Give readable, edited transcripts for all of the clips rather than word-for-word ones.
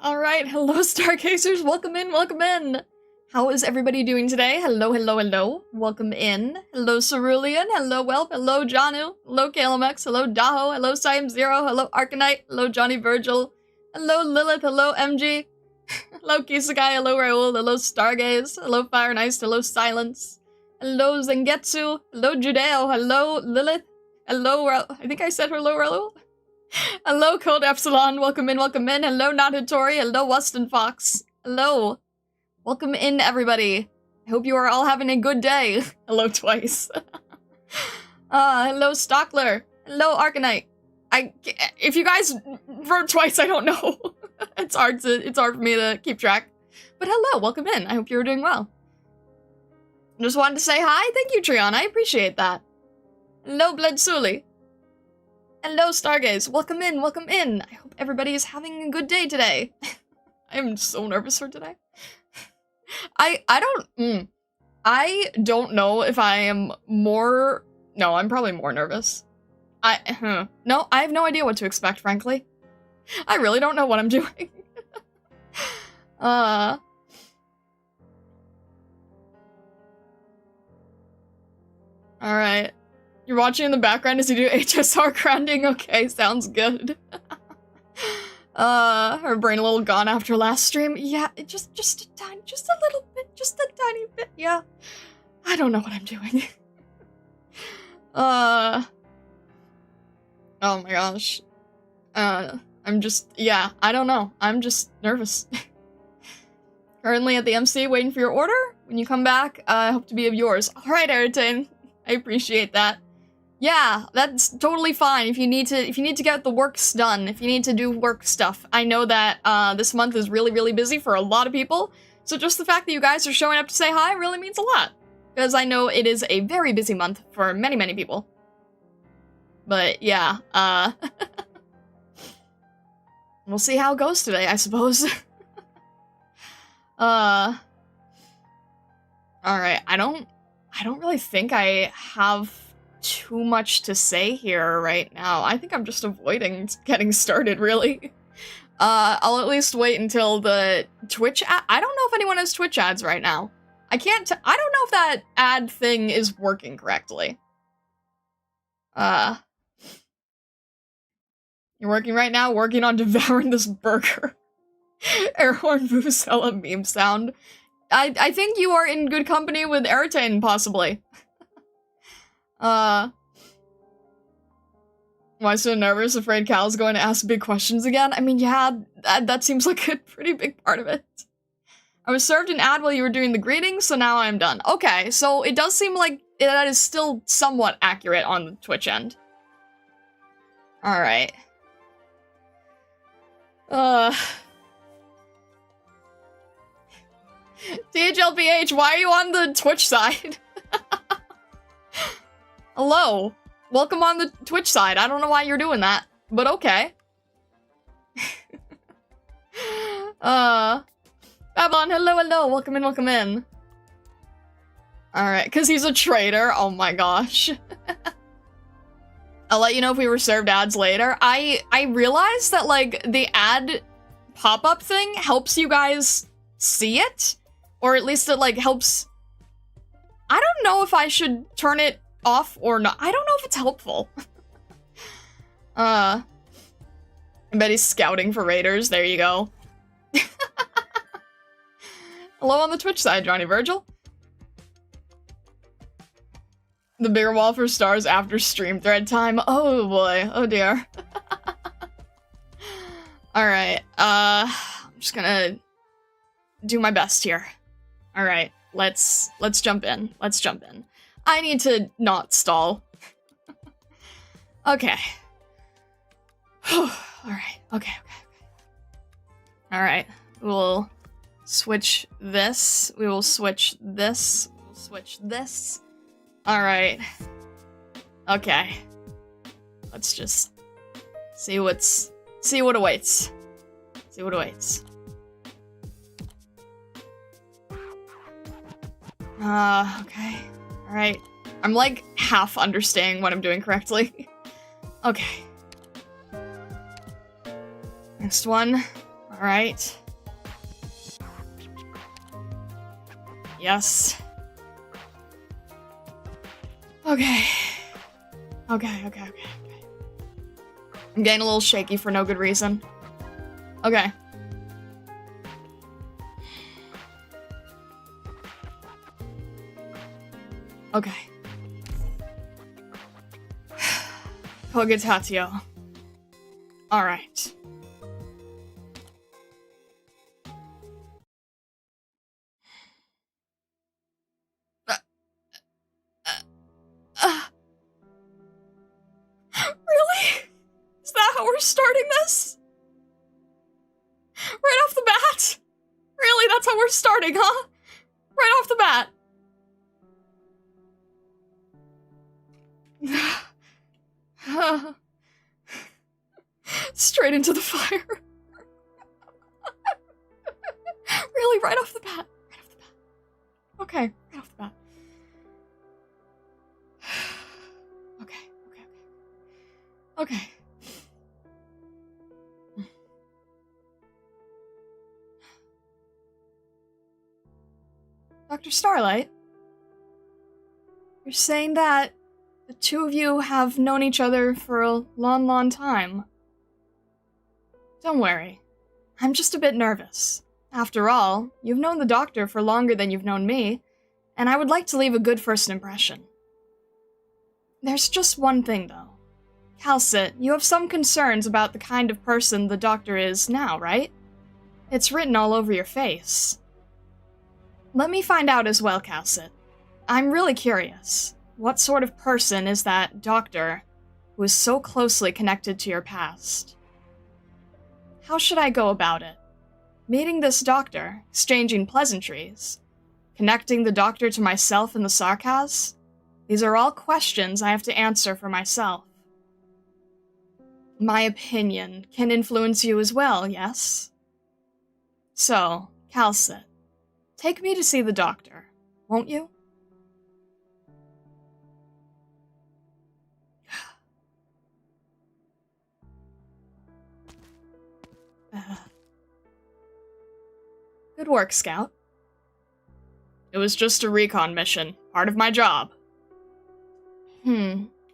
Alright, hello Stargazers, welcome in, welcome in! How is everybody doing today? Hello, hello, hello. Welcome in. Hello Cerulean, hello Welp, hello Janu, hello Kalamex, hello Daho, hello Siam Zero, hello Arknight, hello Johnny Virgil, hello Lilith, hello MG, hello Kisakai, hello Raoul, hello Stargaze, hello Fire Nice, hello Silence, hello Zengetsu, hello Judeo, hello Lilith, hello I think I said hello Raoul? Hello Cold Epsilon, welcome in, hello Natatori, hello Weston Fox, hello. Welcome in, everybody. I hope you are all having a good day. Hello twice. Hello Stockler. Hello Arknight. If you guys wrote twice, I don't know. It's hard for me to keep track. But hello, welcome in. I hope you're doing well. Just wanted to say hi. Thank you, Triana. I appreciate that. Hello Bledsouli. Hello Stargaze. Welcome in, welcome in. I hope everybody is having a good day today. I am so nervous for today. I don't know if I am more... No, I'm probably more nervous. No, I have no idea what to expect, frankly. I really don't know what I'm doing. Alright. You're watching in the background as you do HSR grounding? Okay, sounds good. Her brain a little gone after last stream. Yeah, just a little bit, just a tiny bit, yeah. I don't know what I'm doing. Oh my gosh. I'm just, yeah, I don't know. I'm just nervous. Currently at the MC waiting for your order. When you come back, I hope to be of yours. Alright, Airtane. I appreciate that. Yeah, that's totally fine if you need to get the works done, if you need to do work stuff. I know that this month is really, really busy for a lot of people, so just the fact that you guys are showing up to say hi really means a lot. Because I know it is a very busy month for many, many people. But yeah, we'll see how it goes today, I suppose. Alright, I don't really think I have too much to say here right now. I think I'm just avoiding getting started, really. I'll at least wait until the Twitch ad— I don't know if anyone has Twitch ads right now. I don't know if that ad thing is working correctly. You're working right now? Working on devouring this burger. Airhorn Vuvuzela meme sound. I think you are in good company with Airtane, possibly. Why so nervous? Afraid Cal's going to ask big questions again? I mean, yeah, that seems like a pretty big part of it. I was served an ad while you were doing the greetings, so now I'm done. Okay, so it does seem like that is still somewhat accurate on the Twitch end. Alright. THLPH, why are you on the Twitch side? Hello. Welcome on the Twitch side. I don't know why you're doing that, but okay. Babylon, hello, hello. Welcome in, welcome in. Alright, because he's a traitor. Oh my gosh. I'll let you know if we were served ads later. I realized that, like, the ad pop-up thing helps you guys see it. Or at least it, like, helps... I don't know if I should turn it off or not. I don't know if it's helpful. I bet he's scouting for raiders. There you go. Hello on the Twitch side, Johnny Virgil. The bigger wall for stars after stream thread time. Oh boy. Oh dear. Alright. I'm just gonna do my best here. Alright. Let's jump in. Let's jump in. I need to not stall. Okay. Alright. Okay. Alright. We'll switch this. We will switch this. We'll switch this. Alright. Okay. Let's just see what awaits. See what awaits. Okay. Alright. I'm like half understanding what I'm doing correctly. Okay. Next one. Alright. Yes. Okay. Okay. I'm getting a little shaky for no good reason. Okay. Okay. Cogitatio. Alright. Really? Is that how we're starting this? Right off the bat? Really, that's how we're starting, huh? Right off the bat. Straight into the fire. Really, right off the bat. Right off the bat. Okay, right off the bat. Okay. Dr. Starlight? You're saying that the two of you have known each other for a long, long time. Don't worry. I'm just a bit nervous. After all, you've known the doctor for longer than you've known me, and I would like to leave a good first impression. There's just one thing, though. Calcit, you have some concerns about the kind of person the doctor is now, right? It's written all over your face. Let me find out as well, Calcit. I'm really curious. What sort of person is that doctor who is so closely connected to your past? How should I go about it? Meeting this doctor, exchanging pleasantries, connecting the doctor to myself and the Sarkaz? These are all questions I have to answer for myself. My opinion can influence you as well, yes? So, Calcit, take me to see the doctor, won't you? Good work, Scout. It was just a recon mission, part of my job.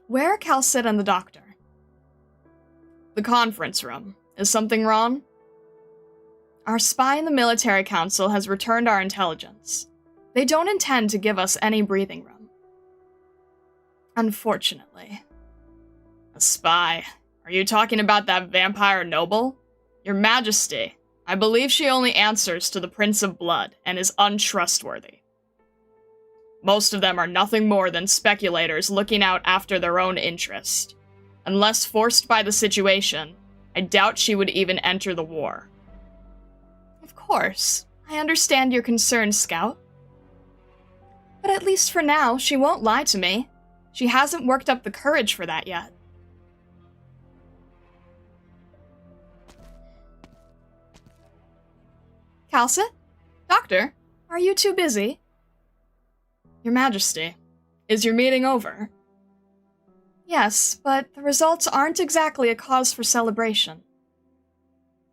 Where are Calcit and the doctor? The conference room. Is something wrong? Our spy in the military council has returned our intelligence. They don't intend to give us any breathing room. Unfortunately. A spy? Are you talking about that vampire noble? Your Majesty, I believe she only answers to the Prince of Blood and is untrustworthy. Most of them are nothing more than speculators looking out after their own interest. Unless forced by the situation, I doubt she would even enter the war. Of course, I understand your concerns, Scout. But at least for now, she won't lie to me. She hasn't worked up the courage for that yet. Calcit? Doctor, are you too busy? Your Majesty, is your meeting over? Yes, but the results aren't exactly a cause for celebration.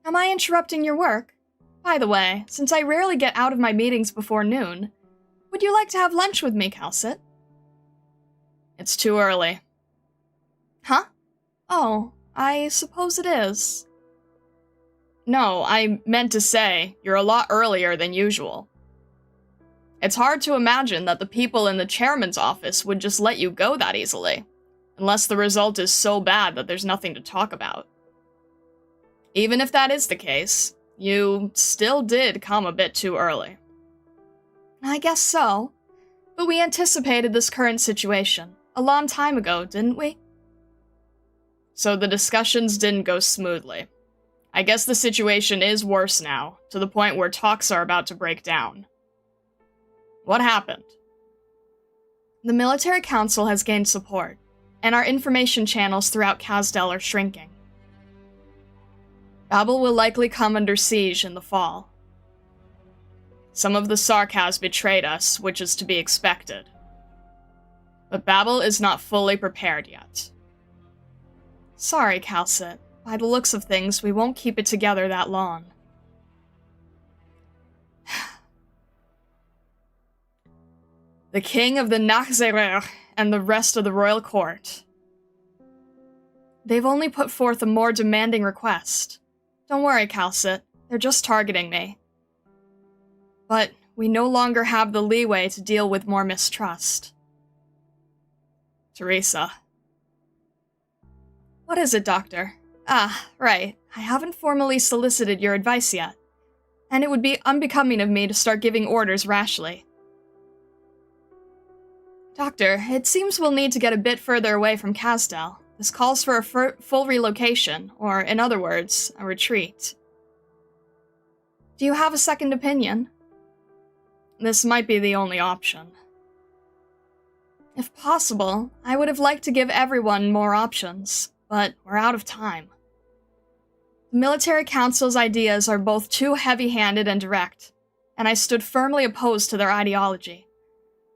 Am I interrupting your work? By the way, since I rarely get out of my meetings before noon, would you like to have lunch with me, Calcit? It's too early. Huh? Oh, I suppose it is. No, I meant to say, you're a lot earlier than usual. It's hard to imagine that the people in the chairman's office would just let you go that easily, unless the result is so bad that there's nothing to talk about. Even if that is the case, you still did come a bit too early. I guess so, but we anticipated this current situation a long time ago, didn't we? So the discussions didn't go smoothly. I guess the situation is worse now, to the point where talks are about to break down. What happened? The military council has gained support, and our information channels throughout Kazdel are shrinking. Babel will likely come under siege in the fall. Some of the Sarkaz betrayed us, which is to be expected. But Babel is not fully prepared yet. Sorry, Calcit. By the looks of things, we won't keep it together that long. The king of the Nachzerer and the rest of the royal court. They've only put forth a more demanding request. Don't worry, Calcit. They're just targeting me. But we no longer have the leeway to deal with more mistrust. Teresa. What is it, Doctor? Ah, right. I haven't formally solicited your advice yet. And it would be unbecoming of me to start giving orders rashly. Doctor, it seems we'll need to get a bit further away from Casdell. This calls for a full relocation, or, in other words, a retreat. Do you have a second opinion? This might be the only option. If possible, I would have liked to give everyone more options, but we're out of time. The military council's ideas are both too heavy-handed and direct, and I stood firmly opposed to their ideology.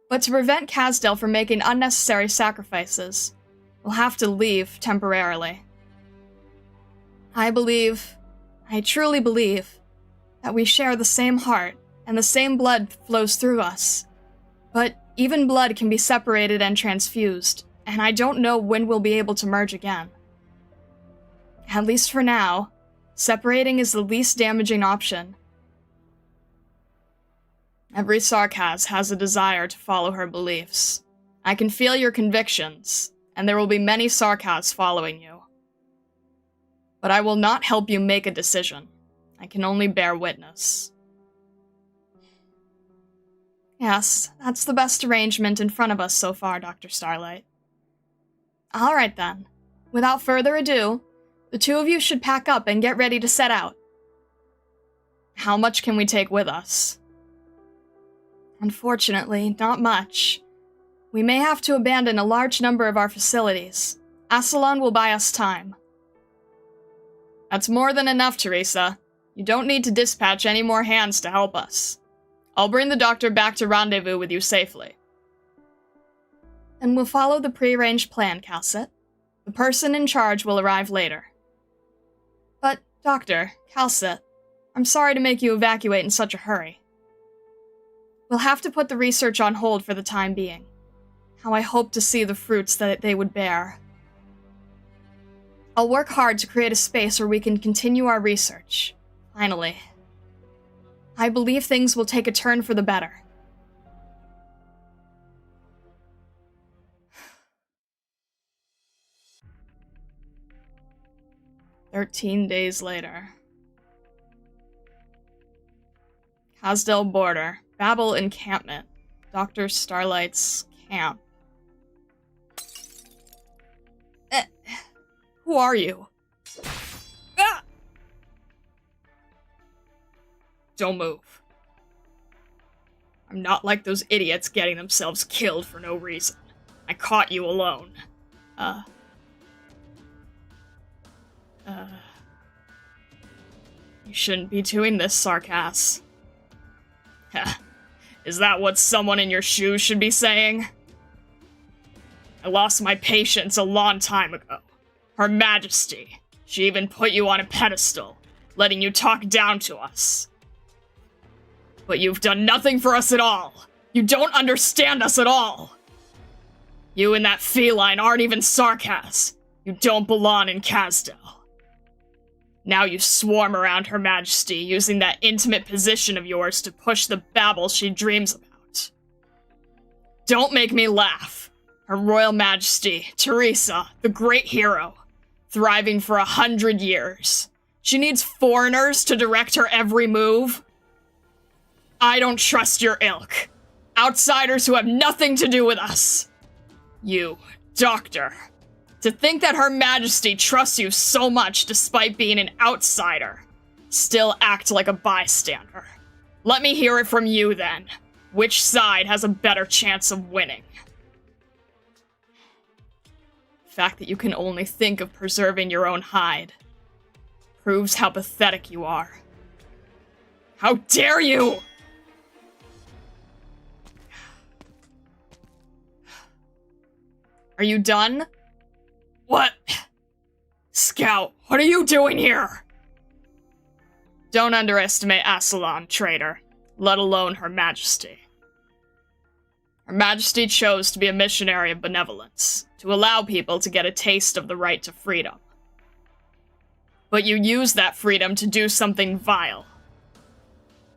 But to prevent Casdell from making unnecessary sacrifices, we'll have to leave temporarily. I truly believe, that we share the same heart, and the same blood flows through us. But even blood can be separated and transfused, and I don't know when we'll be able to merge again. At least for now, separating is the least damaging option. Every Sarkaz has a desire to follow her beliefs. I can feel your convictions, and there will be many Sarkaz following you. But I will not help you make a decision. I can only bear witness. Yes, that's the best arrangement in front of us so far, Dr. Starlight. All right then. Without further ado, the two of you should pack up and get ready to set out. How much can we take with us? Unfortunately, not much. We may have to abandon a large number of our facilities. Ascalon will buy us time. That's more than enough, Teresa. You don't need to dispatch any more hands to help us. I'll bring the doctor back to rendezvous with you safely. Then we'll follow the pre-arranged plan, Calcit. The person in charge will arrive later. But, Doctor, Calcit, I'm sorry to make you evacuate in such a hurry. We'll have to put the research on hold for the time being. How I hope to see the fruits that they would bear. I'll work hard to create a space where we can continue our research. Finally. I believe things will take a turn for the better. "13 days later. Casdell border. Babel encampment. Dr. Starlight's camp. Who are you? Ah! Don't move. I'm not like those idiots getting themselves killed for no reason. I caught you alone. You shouldn't be doing this, Sarkaz. Is that what someone in your shoes should be saying? I lost my patience a long time ago. Her Majesty. She even put you on a pedestal, letting you talk down to us. But you've done nothing for us at all. You don't understand us at all. You and that feline aren't even Sarkaz. You don't belong in Casdell. Now you swarm around Her Majesty, using that intimate position of yours to push the babble she dreams about. Don't make me laugh. Her Royal Majesty, Teresa, the great hero, thriving for 100 years. She needs foreigners to direct her every move. I don't trust your ilk. Outsiders who have nothing to do with us. You, Doctor. To think that Her Majesty trusts you so much despite being an outsider. Still act like a bystander. Let me hear it from you then. Which side has a better chance of winning? The fact that you can only think of preserving your own hide proves how pathetic you are. How dare you! Are you done? What? Scout, what are you doing here? Don't underestimate Ascalon, traitor, let alone Her Majesty. Her Her Majesty chose to be a missionary of benevolence, to allow people to get a taste of the right to freedom. But you use that freedom to do something vile.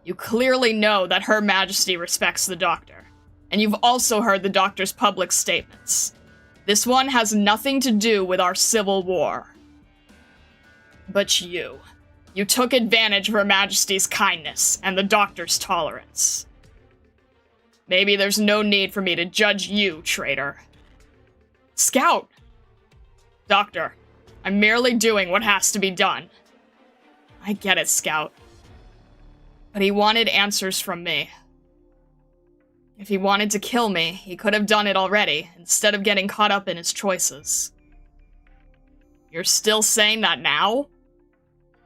You clearly know that Her Majesty respects the Doctor, and you've also heard the Doctor's public statements. This one has nothing to do with our civil war. But you took advantage of Her Majesty's kindness and the Doctor's tolerance. Maybe there's no need for me to judge you, traitor. Scout! Doctor, I'm merely doing what has to be done. I get it, Scout. But he wanted answers from me. If he wanted to kill me, he could have done it already, instead of getting caught up in his choices. You're still saying that now?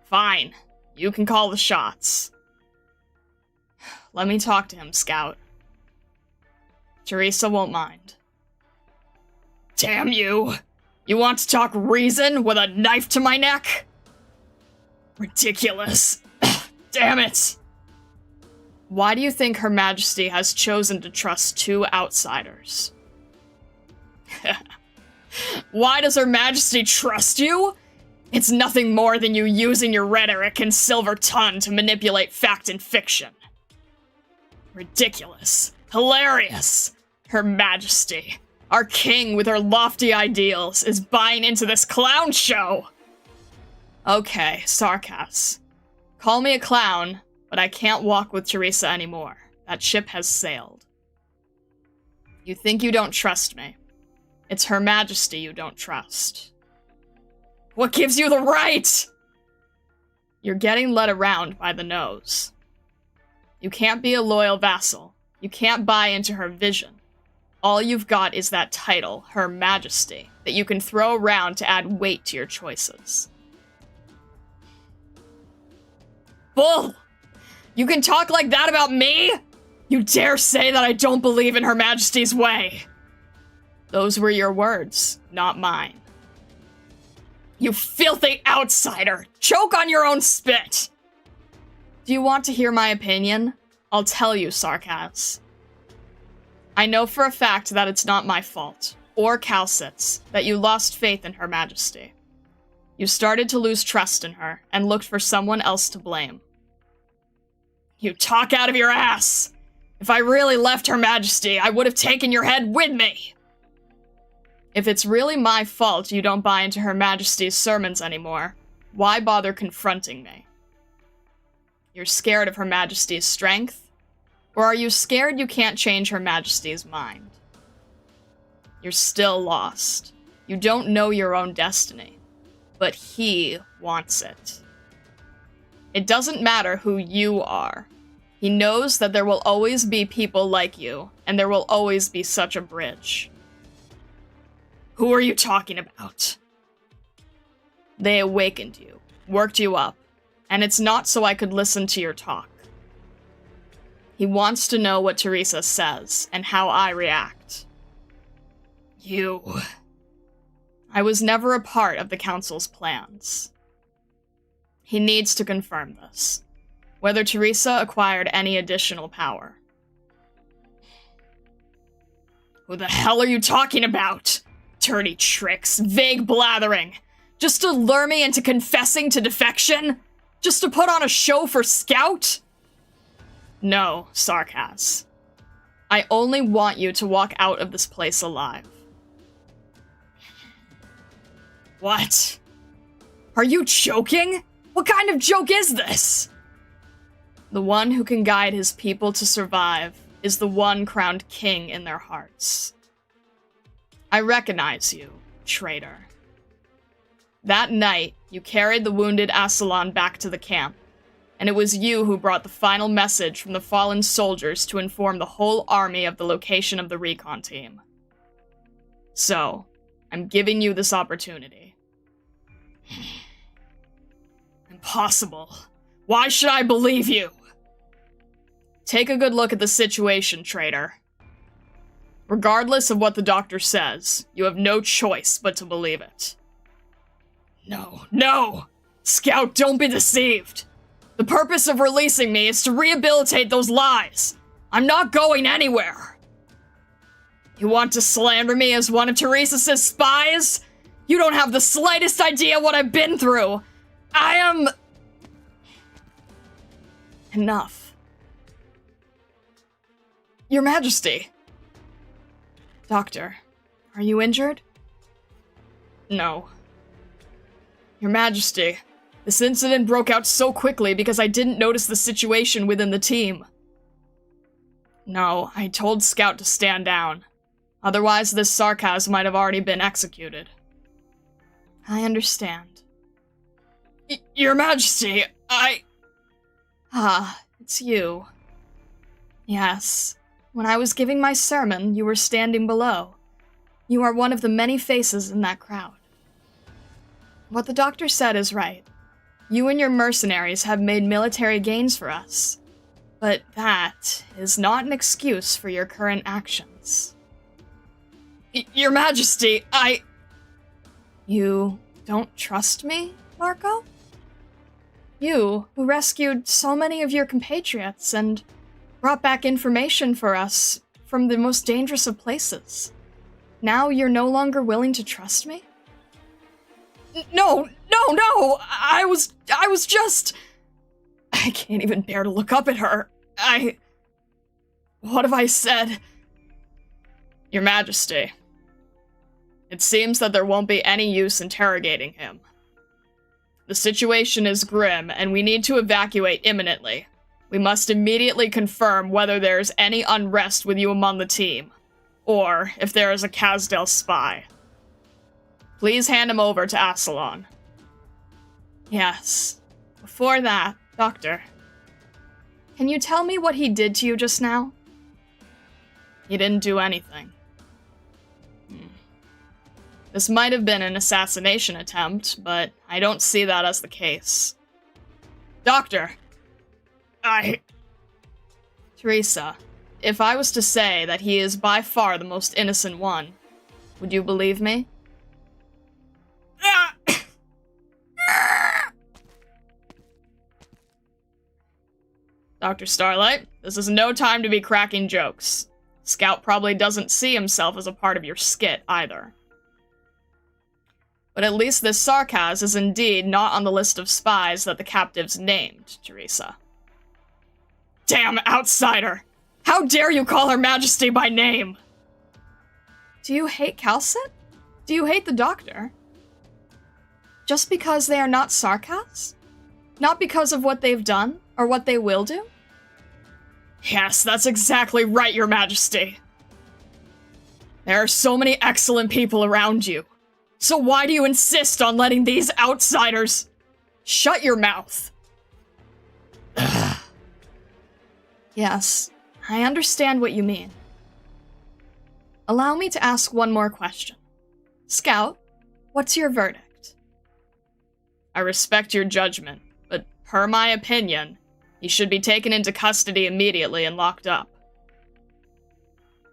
Fine. You can call the shots. Let me talk to him, Scout. Teresa won't mind. Damn you! You want to talk reason with a knife to my neck? Ridiculous. Damn it! Why do you think Her Majesty has chosen to trust two outsiders? Why does Her Majesty trust you? It's nothing more than you using your rhetoric and silver tongue to manipulate fact and fiction. Ridiculous. Hilarious. Her Majesty, our king with her lofty ideals, is buying into this clown show. Okay, sarcasm. Call me a clown, but I can't walk with Teresa anymore. That ship has sailed. You think you don't trust me. It's Her Majesty you don't trust. What gives you the right? You're getting led around by the nose. You can't be a loyal vassal. You can't buy into her vision. All you've got is that title, Her Majesty, that you can throw around to add weight to your choices. Bull! You can talk like that about me? You dare say that I don't believe in Her Majesty's way? Those were your words, not mine. You filthy outsider! Choke on your own spit! Do you want to hear my opinion? I'll tell you, sarcasm. I know for a fact that it's not my fault, or Calcit's, that you lost faith in Her Majesty. You started to lose trust in her, and looked for someone else to blame. You talk out of your ass! If I really left Her Majesty, I would have taken your head with me! If it's really my fault you don't buy into Her Majesty's sermons anymore, why bother confronting me? You're scared of Her Majesty's strength? Or are you scared you can't change Her Majesty's mind? You're still lost. You don't know your own destiny. But he wants it. It doesn't matter who you are. He knows that there will always be people like you, and there will always be such a bridge. Who are you talking about? They awakened you, worked you up, and it's not so I could listen to your talk. He wants to know what Teresa says, and how I react. You. I was never a part of the Council's plans. He needs to confirm this. Whether Teresa acquired any additional power. Who the hell are you talking about? Dirty tricks, vague blathering. Just to lure me into confessing to defection? Just to put on a show for Scout? No, sarcasm. I only want you to walk out of this place alive. What? Are you joking? What kind of joke is this? The one who can guide his people to survive is the one crowned king in their hearts. I recognize you, traitor. That night, you carried the wounded Assalon back to the camp, and it was you who brought the final message from the fallen soldiers to inform the whole army of the location of the recon team. So, I'm giving you this opportunity. Impossible. Why should I believe you? Take a good look at the situation, traitor. Regardless of what the doctor says, you have no choice but to believe it. No! Scout, don't be deceived! The purpose of releasing me is to rehabilitate those lies! I'm not going anywhere! You want to slander me as one of Teresa's spies? You don't have the slightest idea what I've been through. I am... Enough. Your Majesty. Doctor, are you injured? No. Your Majesty, this incident broke out so quickly because I didn't notice the situation within the team. No, I told Scout to stand down. Otherwise, this sarcasm might have already been executed. I understand. Your Majesty, it's you. Yes. When I was giving my sermon, you were standing below. You are one of the many faces in that crowd. What the doctor said is right. You and your mercenaries have made military gains for us. But that is not an excuse for your current actions. Your Majesty, You don't trust me, Marco? You, who rescued so many of your compatriots and brought back information for us from the most dangerous of places. Now you're no longer willing to trust me? No! I was just... I can't even bear to look up at her. What have I said? Your Majesty, it seems that there won't be any use interrogating him. The situation is grim, and we need to evacuate imminently. We must immediately confirm whether there is any unrest with you among the team, or if there is a Kasdel spy. Please hand him over to Assalon. Yes. Before that, Doctor, can you tell me what he did to you just now? He didn't do anything. This might have been an assassination attempt, but I don't see that as the case. Doctor! Teresa, if I was to say that he is by far the most innocent one, would you believe me? Dr. Starlight, this is no time to be cracking jokes. Scout probably doesn't see himself as a part of your skit, either. But at least this Sarkaz is indeed not on the list of spies that the captives named, Teresa. Damn outsider! How dare you call Her Majesty by name? Do you hate Calcit? Do you hate the Doctor? Just because they are not Sarkaz? Not because of what they've done, or what they will do? Yes, that's exactly right, Your Majesty. There are so many excellent people around you. So why do you insist on letting these outsiders... Shut your mouth. Yes, I understand what you mean. Allow me to ask one more question. Scout, what's your verdict? I respect your judgment, but per my opinion, he should be taken into custody immediately and locked up.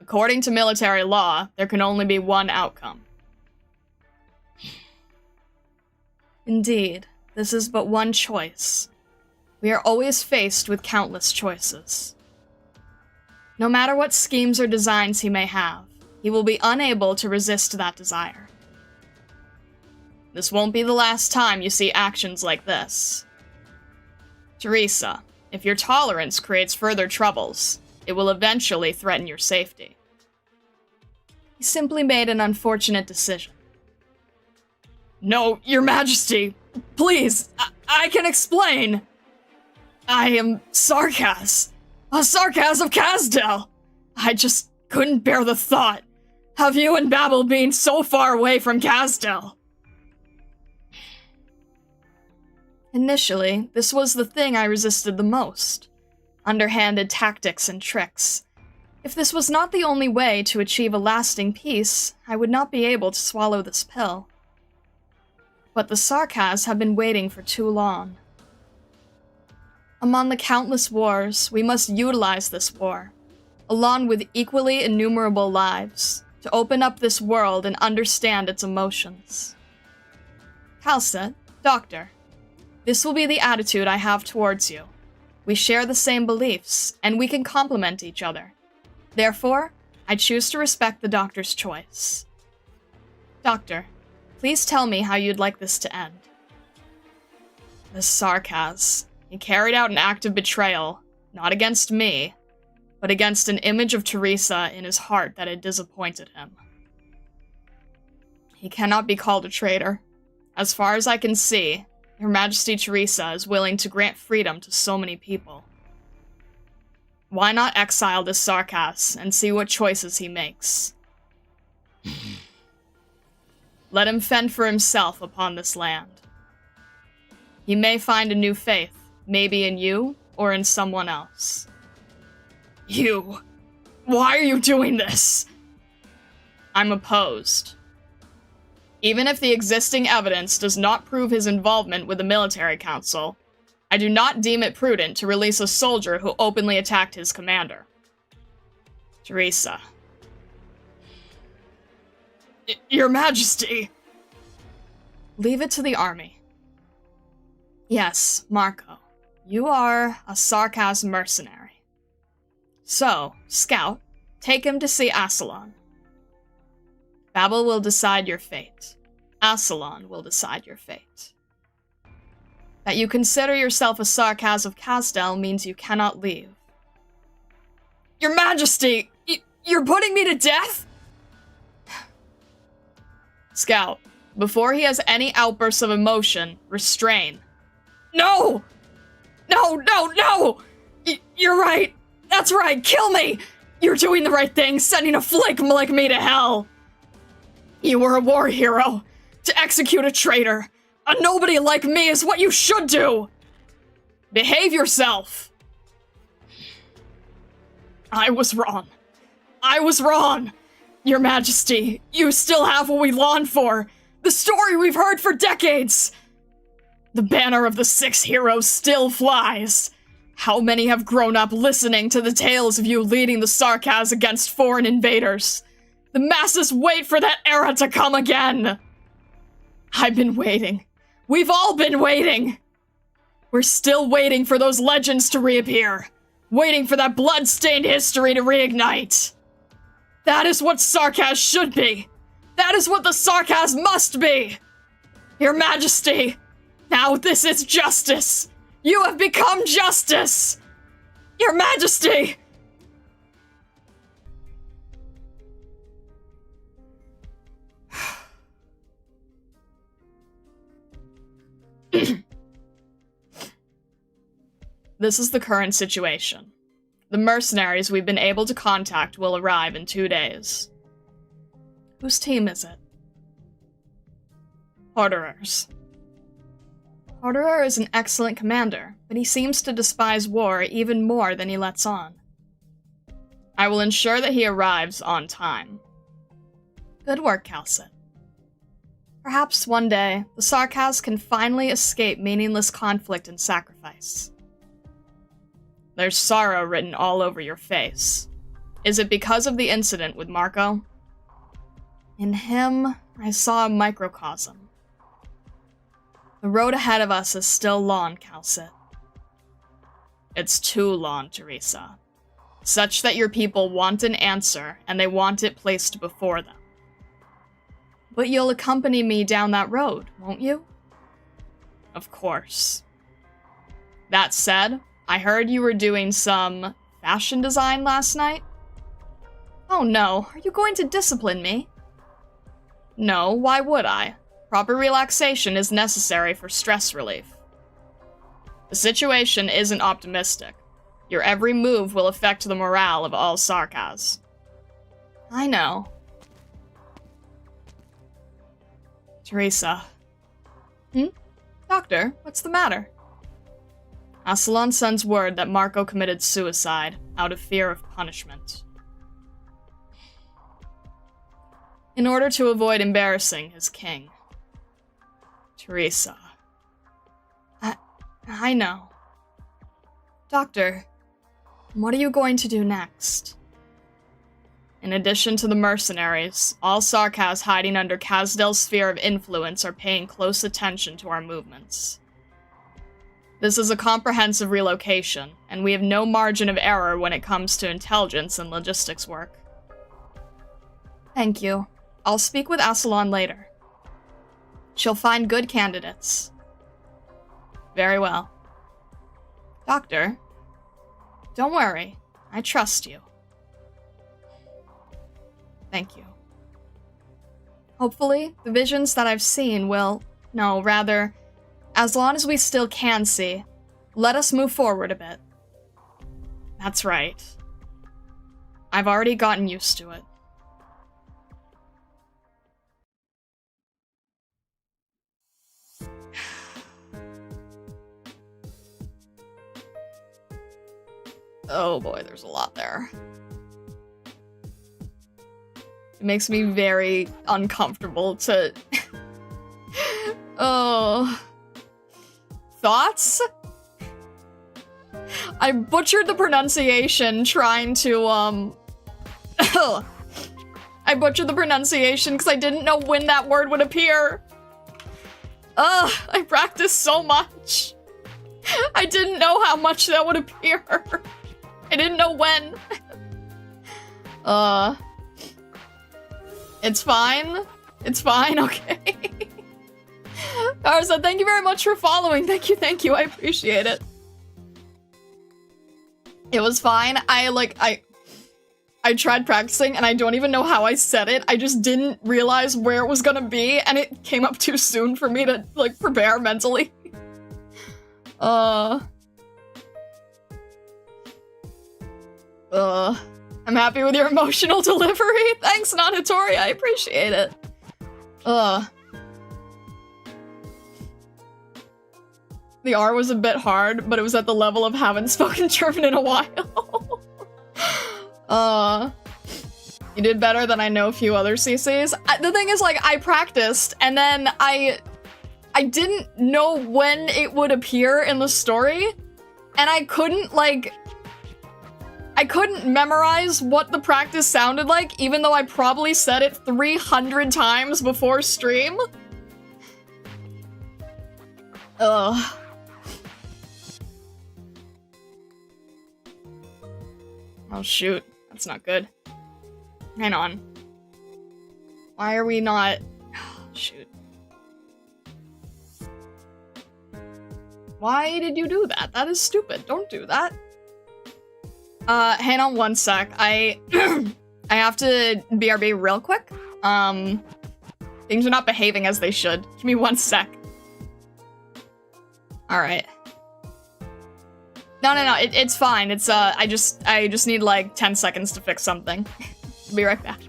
According to military law, there can only be one outcome. Indeed, this is but one choice. We are always faced with countless choices. No matter what schemes or designs he may have, he will be unable to resist that desire. This won't be the last time you see actions like this. Teresa, if your tolerance creates further troubles, it will eventually threaten your safety. He simply made an unfortunate decision. No, Your Majesty, please, I can explain. I am Sarkaz, a Sarkaz of Kasdel. I just couldn't bear the thought of you and Babel being so far away from Kasdel. Initially, this was the thing I resisted the most. Underhanded tactics and tricks. If this was not the only way to achieve a lasting peace, I would not be able to swallow this pill. But the Sarkaz have been waiting for too long. Among the countless wars, we must utilize this war, along with equally innumerable lives, to open up this world and understand its emotions. Calcit, Doctor, this will be the attitude I have towards you. We share the same beliefs, and we can complement each other. Therefore, I choose to respect the doctor's choice. Doctor, please tell me how you'd like this to end. This Sarkaz, he carried out an act of betrayal, not against me, but against an image of Teresa in his heart that had disappointed him. He cannot be called a traitor. As far as I can see, Her Majesty Teresa is willing to grant freedom to so many people. Why not exile this Sarkaz and see what choices he makes? Let him fend for himself upon this land. He may find a new faith, maybe in you or in someone else. You! Why are you doing this? I'm opposed. Even if the existing evidence does not prove his involvement with the military council, I do not deem it prudent to release a soldier who openly attacked his commander. Teresa. Your Majesty! Leave it to the army. Yes, Marco, you are a Sarkaz mercenary. So, Scout, take him to see Ascalon. Babel will decide your fate. Ascalon will decide your fate. That you consider yourself a Sarkaz of Casdel means you cannot leave. Your Majesty! You're putting me to death?! Scout, before he has any outbursts of emotion, restrain. No! No! You're right! That's right, kill me! You're doing the right thing, sending a flake like me to hell! You were a war hero. To execute a traitor. A nobody like me is what you should do! Behave yourself! I was wrong. Your Majesty, you still have what we longed for. The story we've heard for decades. The banner of the 6 heroes still flies. How many have grown up listening to the tales of you leading the Sarkaz against foreign invaders? The masses wait for that era to come again. I've been waiting. We've all been waiting. We're still waiting for those legends to reappear. Waiting for that blood-stained history to reignite. That is what Sarkaz should be. That is what the Sarkaz must be. Your Majesty, now this is justice. You have become justice. Your Majesty. This is the current situation. The mercenaries we've been able to contact will arrive in 2 days. Whose team is it? Horderer's. Horderer is an excellent commander, but he seems to despise war even more than he lets on. I will ensure that he arrives on time. Good work, Calcit. Perhaps one day, the Sarkaz can finally escape meaningless conflict and sacrifice. There's sorrow written all over your face. Is it because of the incident with Marco? In him, I saw a microcosm. The road ahead of us is still long, Calcit. It's too long, Teresa. Such that your people want an answer, and they want it placed before them. But you'll accompany me down that road, won't you? Of course. That said, I heard you were doing some fashion design last night? Oh no, are you going to discipline me? No, why would I? Proper relaxation is necessary for stress relief. The situation isn't optimistic. Your every move will affect the morale of all Sarkaz. I know. Teresa. Doctor, what's the matter? Ascalon sends word that Marco committed suicide out of fear of punishment. In order to avoid embarrassing his king. Teresa. I know. Doctor, what are you going to do next? In addition to the mercenaries, all Sarkaz hiding under Casdel's sphere of influence are paying close attention to our movements. This is a comprehensive relocation, and we have no margin of error when it comes to intelligence and logistics work. Thank you. I'll speak with Aslan later. She'll find good candidates. Very well. Doctor, don't worry. I trust you. Thank you. Hopefully, the visions that I've seen will... No, rather, as long as we still can see, let us move forward a bit. That's right. I've already gotten used to it. Oh boy, there's a lot there. It makes me very uncomfortable to... Oh... Thoughts? I butchered the pronunciation trying to, I butchered the pronunciation because I didn't know when that word would appear. Ugh, I practiced so much. I didn't know how much that would appear. I didn't know when. It's fine. It's fine, okay. Arza, thank you very much for following. Thank you, I appreciate it. It was fine. I tried practicing and I don't even know how I said it. I just didn't realize where it was gonna be and it came up too soon for me to, like, prepare mentally. I'm happy with your emotional delivery. Thanks, Nanatori, I appreciate it. The R was a bit hard, but it was at the level of haven't spoken German in a while. You did better than I know a few other CCs. The thing is, like, I practiced, and then I didn't know when it would appear in the story, and I couldn't memorize what the practice sounded like, even though I probably said it 300 times before stream. Ugh. Oh shoot, that's not good. Hang on. Why are we not... Oh, shoot. Why did you do that? That is stupid. Don't do that. Hang on one sec. I have to BRB real quick. Things are not behaving as they should. Give me one sec. Alright. No, it's fine. It's, I just need, like, 10 seconds to fix something. Be right back.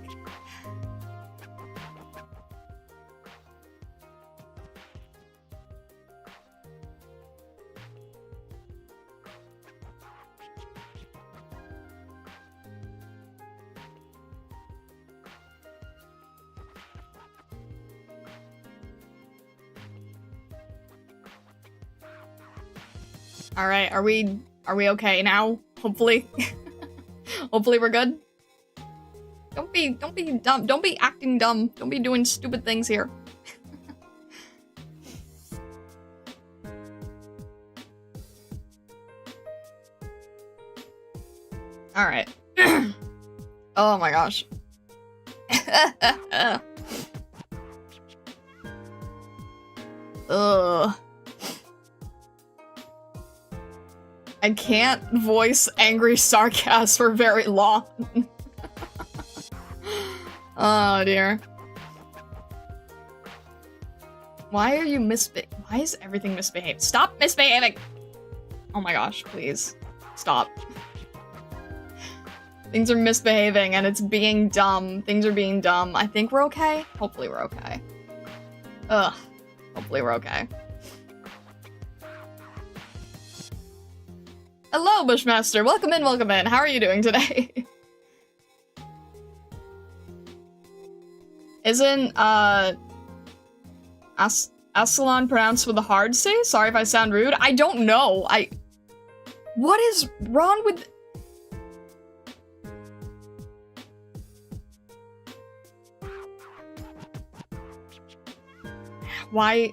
Alright, are we okay now? Hopefully. Hopefully we're good. Don't be dumb. Don't be acting dumb. Don't be doing stupid things here. Alright. Oh my gosh. Ugh. I can't voice angry sarcasm for very long. Oh dear. Why are you why is everything misbehaved? Stop misbehaving! Oh my gosh, please. Stop. Things are misbehaving and it's being dumb. Things are being dumb. I think we're okay? Hopefully we're okay. Ugh. Hopefully we're okay. Hello, Bushmaster. Welcome in, welcome in. How are you doing today? Isn't, Aslan pronounced with a hard C? Sorry if I sound rude. I don't know. What is wrong with... Why...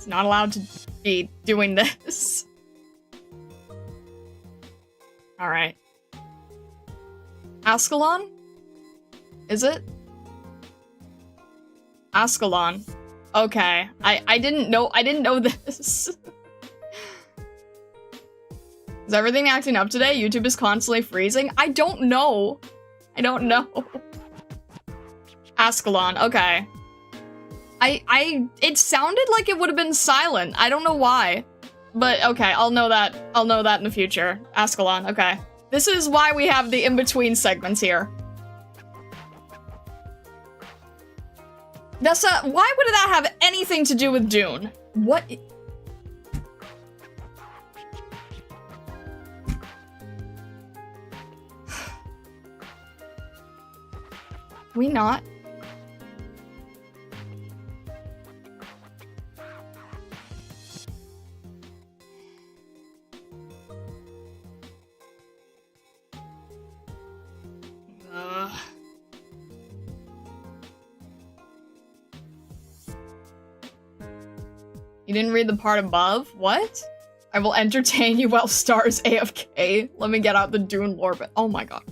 It's not allowed to be doing this. Alright. Ascalon? Is it? Ascalon. Okay. I didn't know this. Is everything acting up today? YouTube is constantly freezing? I don't know. I don't know. Ascalon, okay. It sounded like it would have been silent. I don't know why. But okay, I'll know that in the future. Ascalon, okay. This is why we have the in-between segments here. That's why would that have anything to do with Dune? What? We not? You didn't read the part above? What? I will entertain you while stars AFK. Let me get out the Dune lore, but oh my god.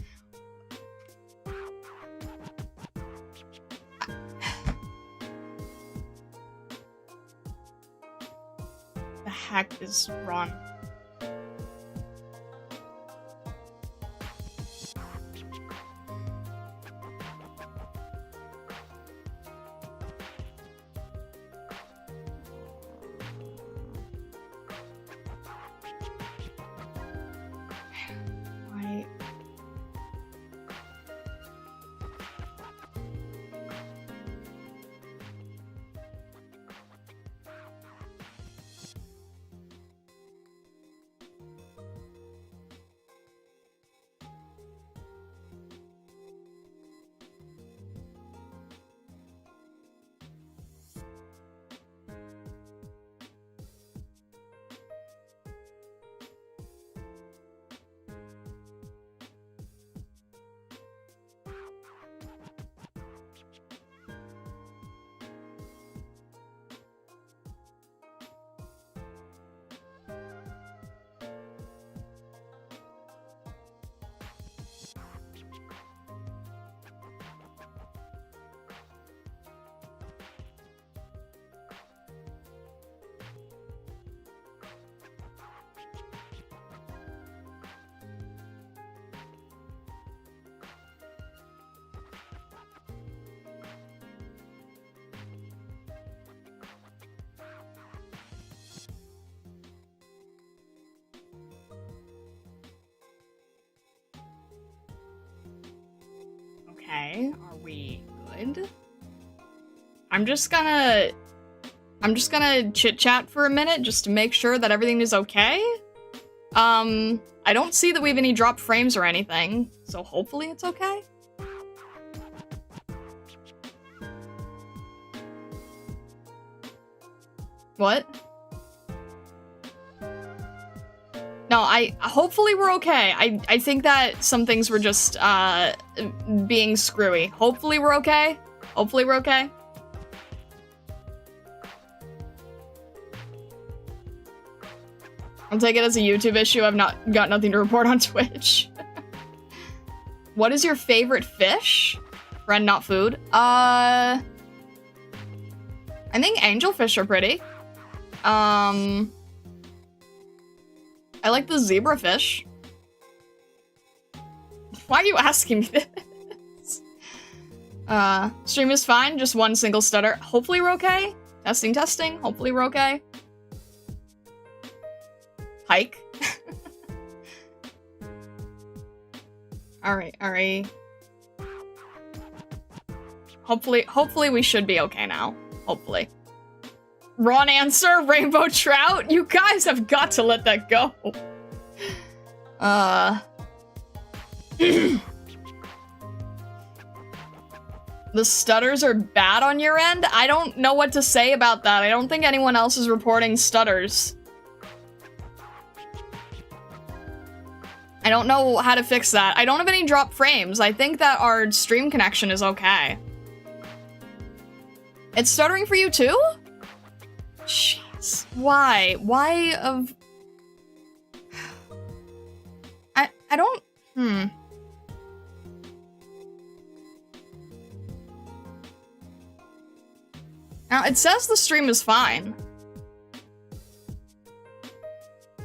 The heck is wrong? Okay, are we good? I'm just gonna chit-chat for a minute just to make sure that everything is okay. I don't see that we have any dropped frames or anything, so hopefully it's okay. What? No, hopefully we're okay. I think that some things were just, being screwy. Hopefully we're okay. Hopefully we're okay. I'll take it as a YouTube issue. I've not got nothing to report on Twitch. What is your favorite fish? Friend, not food. I think angelfish are pretty. I like the zebrafish. Why are you asking me this? Stream is fine, just one single stutter. Hopefully we're okay. Testing, testing. Hopefully we're okay. Hike. Alright, alright. Hopefully we should be okay now. Hopefully. Wrong answer, rainbow trout? You guys have got to let that go. The stutters are bad on your end? I don't know what to say about that. I don't think anyone else is reporting stutters. I don't know how to fix that. I don't have any drop frames. I think that our stream connection is okay. It's stuttering for you too? Jeez. this? Why? Why of... I don't... Now, it says the stream is fine.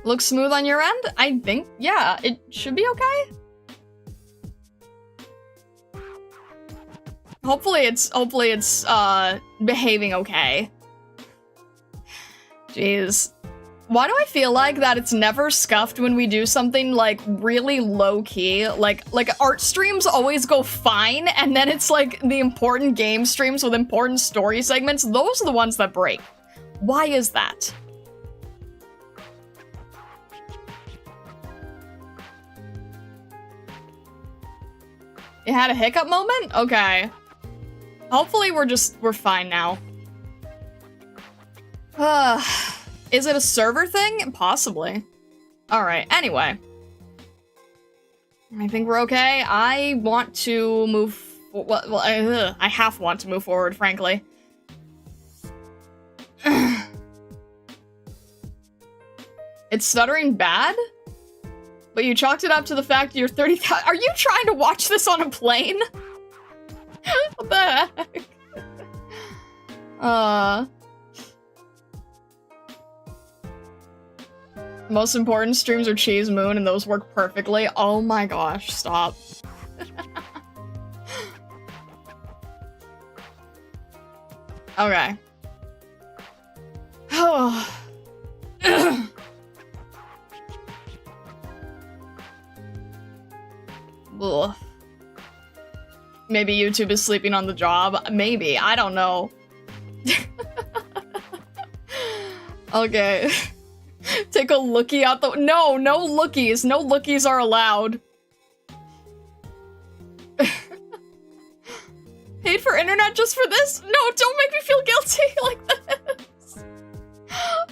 Looks smooth on your end? I think, yeah, it should be okay. Hopefully it's behaving okay. Jeez. Why do I feel like that it's never scuffed when we do something like really low key? Like art streams always go fine, and then it's like the important game streams with important story segments, those are the ones that break. Why is that? You had a hiccup moment? Okay. Hopefully we're fine now. Is it a server thing? Possibly. Alright, anyway. I think we're okay. I want to move... Well, I half want to move forward, frankly. It's stuttering bad? But you chalked it up to the fact you're 30,000... Are you trying to watch this on a plane? What the heck? Most important streams are Cheese Moon, and those work perfectly. Oh my gosh, stop. Okay. Ugh. Maybe YouTube is sleeping on the job. Maybe. I don't know. Okay. Take a lookie out the- No, no lookies. No lookies are allowed. Paid for internet just for this? No, don't make me feel guilty like this.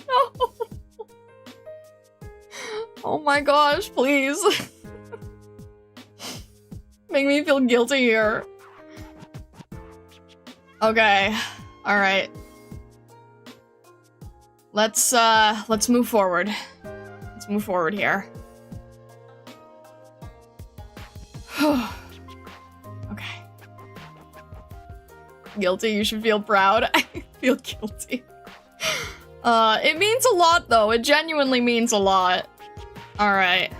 No. Oh my gosh, please. Make me feel guilty here. Okay. Alright. Let's move forward. Let's move forward here. Okay. Guilty, you should feel proud. I feel guilty. It means a lot though. It genuinely means a lot. Alright.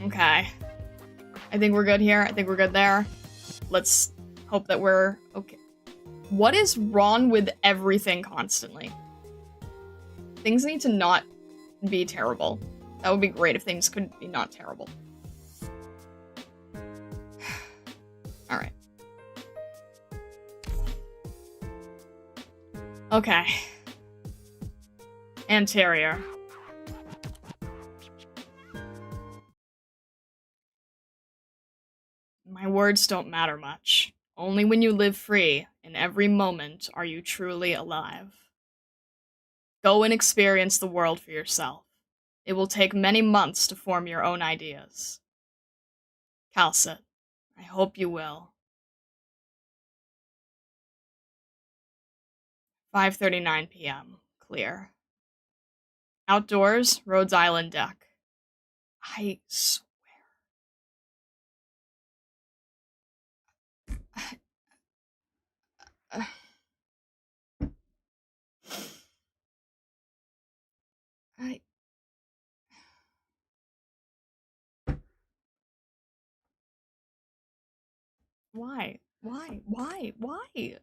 Okay. I think we're good here. I think we're good there. Let's hope that we're okay. What is wrong with everything constantly? Things need to not be terrible. That would be great if things could be not terrible. Alright. Okay. Anterior. My words don't matter much. Only when you live free, in every moment, are you truly alive. Go and experience the world for yourself. It will take many months to form your own ideas. Calcit, I hope you will. 5:39 p.m. Clear. Outdoors, Rhodes Island deck. I swear. Why? Why? Why? Why?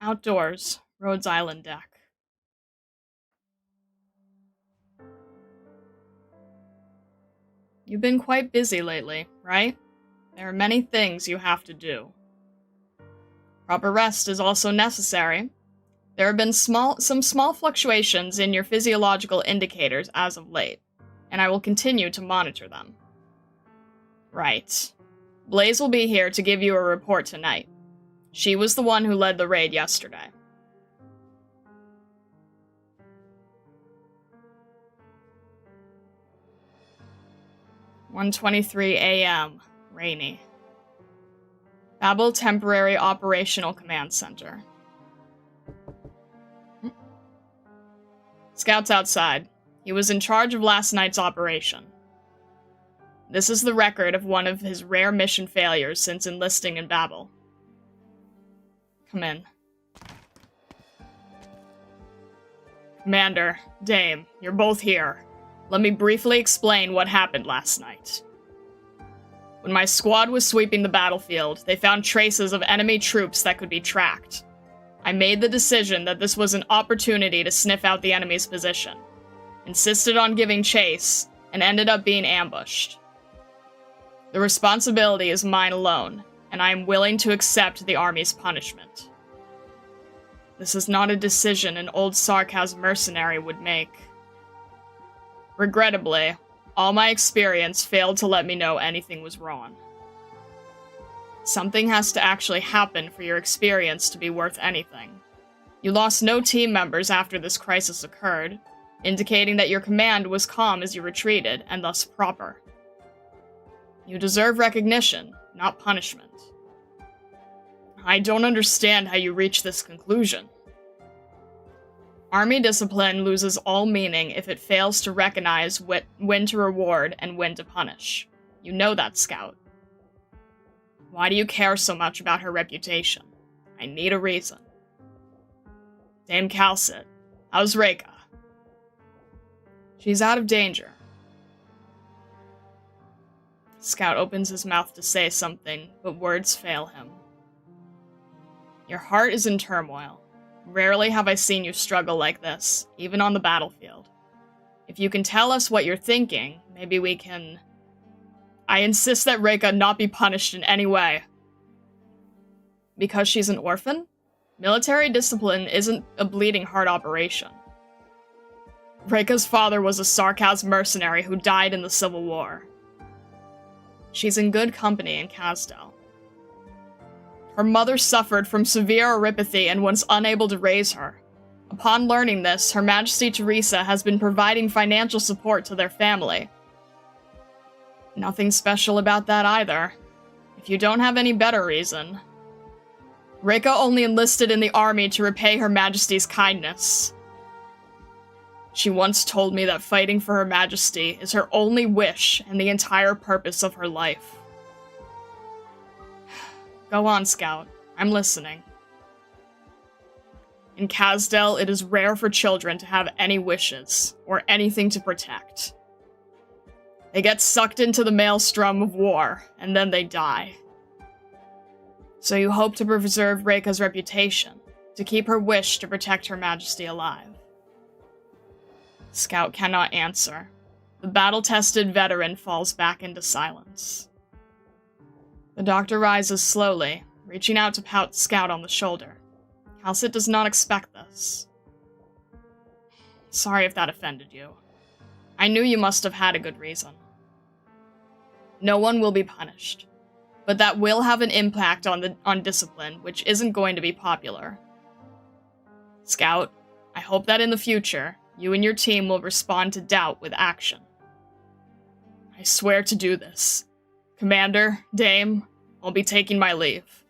Outdoors, Rhodes Island deck. You've been quite busy lately, right? There are many things you have to do. Proper rest is also necessary. There have been some small fluctuations in your physiological indicators as of late, and I will continue to monitor them. Right. Blaze will be here to give you a report tonight. She was the one who led the raid yesterday. "1:23 a.m. Rainy. Babel Temporary Operational Command Center. Scout's outside. He was in charge of last night's operation. This is the record of one of his rare mission failures since enlisting in Babel. Come in. Commander, Dame, you're both here. Let me briefly explain what happened last night. When my squad was sweeping the battlefield, they found traces of enemy troops that could be tracked. I made the decision that this was an opportunity to sniff out the enemy's position, insisted on giving chase, and ended up being ambushed. The responsibility is mine alone, and I am willing to accept the army's punishment. This is not a decision an old Sarkaz mercenary would make. Regrettably, all my experience failed to let me know anything was wrong. Something has to actually happen for your experience to be worth anything. You lost no team members after this crisis occurred, indicating that your command was calm as you retreated, and thus proper. You deserve recognition, not punishment. I don't understand how you reach this conclusion. Army discipline loses all meaning if it fails to recognize when to reward and when to punish. You know that, Scout. Why do you care so much about her reputation? I need a reason. Dame Calcit, how's Reka? She's out of danger. Scout opens his mouth to say something, but words fail him. Your heart is in turmoil. Rarely have I seen you struggle like this, even on the battlefield. If you can tell us what you're thinking, maybe we can... I insist that Reka not be punished in any way. Because she's an orphan? Military discipline isn't a bleeding heart operation. Reka's father was a Sarkaz mercenary who died in the Civil War. She's in good company in Kazdel. Her mother suffered from severe oropathy and was unable to raise her. Upon learning this, Her Majesty Teresa has been providing financial support to their family. Nothing special about that either. If you don't have any better reason. Reka only enlisted in the army to repay Her Majesty's kindness. She once told me that fighting for Her Majesty is her only wish and the entire purpose of her life. Go on, Scout. I'm listening. In Kazdel, it is rare for children to have any wishes, or anything to protect. They get sucked into the maelstrom of war, and then they die. So you hope to preserve Reka's reputation, to keep her wish to protect Her Majesty alive. Scout cannot answer. The battle-tested veteran falls back into silence. The doctor rises slowly, reaching out to pat Scout on the shoulder. Calcit does not expect this. Sorry if that offended you. I knew you must have had a good reason. No one will be punished, but that will have an impact on discipline, which isn't going to be popular. Scout, I hope that in the future, you and your team will respond to doubt with action. I swear to do this. Commander, Dame, I'll be taking my leave.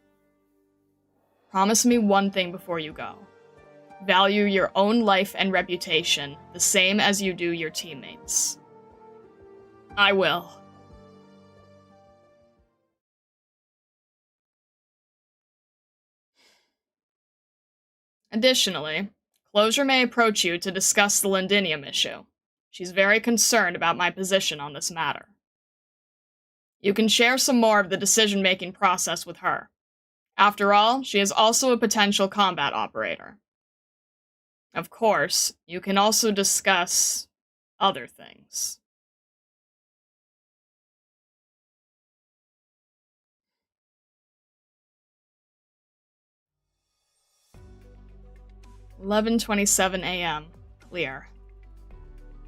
Promise me one thing before you go. Value your own life and reputation the same as you do your teammates. I will. Additionally, Closure may approach you to discuss the Lindinium issue. She's very concerned about my position on this matter. You can share some more of the decision-making process with her. After all, she is also a potential combat operator. Of course, you can also discuss other things. "11:27 a.m. Clear.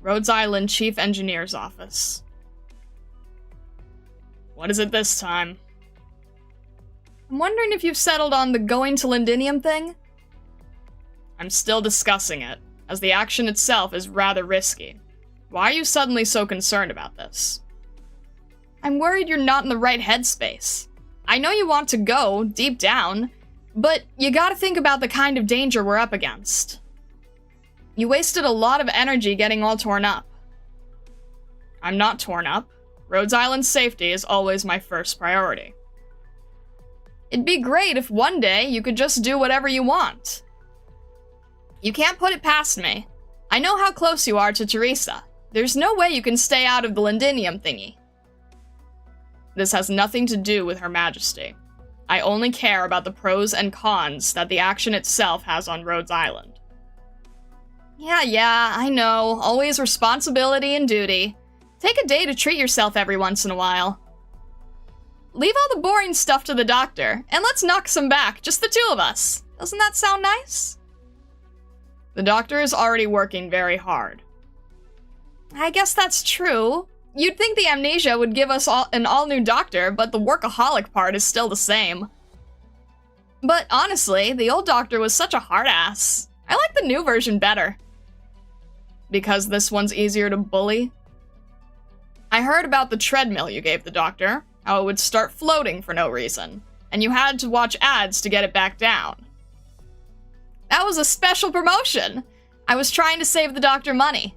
Rhodes Island Chief Engineer's Office. What is it this time? I'm wondering if you've settled on the going to Lindinium thing? I'm still discussing it, as the action itself is rather risky. Why are you suddenly so concerned about this? I'm worried you're not in the right headspace. I know you want to go, deep down, but you gotta think about the kind of danger we're up against. You wasted a lot of energy getting all torn up. I'm not torn up. Rhodes Island's safety is always my first priority. It'd be great if one day you could just do whatever you want. You can't put it past me. I know how close you are to Teresa. There's no way you can stay out of the Lindinium thingy. This has nothing to do with Her Majesty. I only care about the pros and cons that the action itself has on Rhodes Island. Yeah, I know. Always responsibility and duty. Take a day to treat yourself every once in a while. Leave all the boring stuff to the doctor, and let's knock some back, just the two of us. Doesn't that sound nice? The doctor is already working very hard. I guess that's true. You'd think the amnesia would give us an all-new doctor, but the workaholic part is still the same. But honestly, the old doctor was such a hard-ass. I like the new version better. Because this one's easier to bully? I heard about the treadmill you gave the doctor, how it would start floating for no reason, and you had to watch ads to get it back down. That was a special promotion! I was trying to save the doctor money.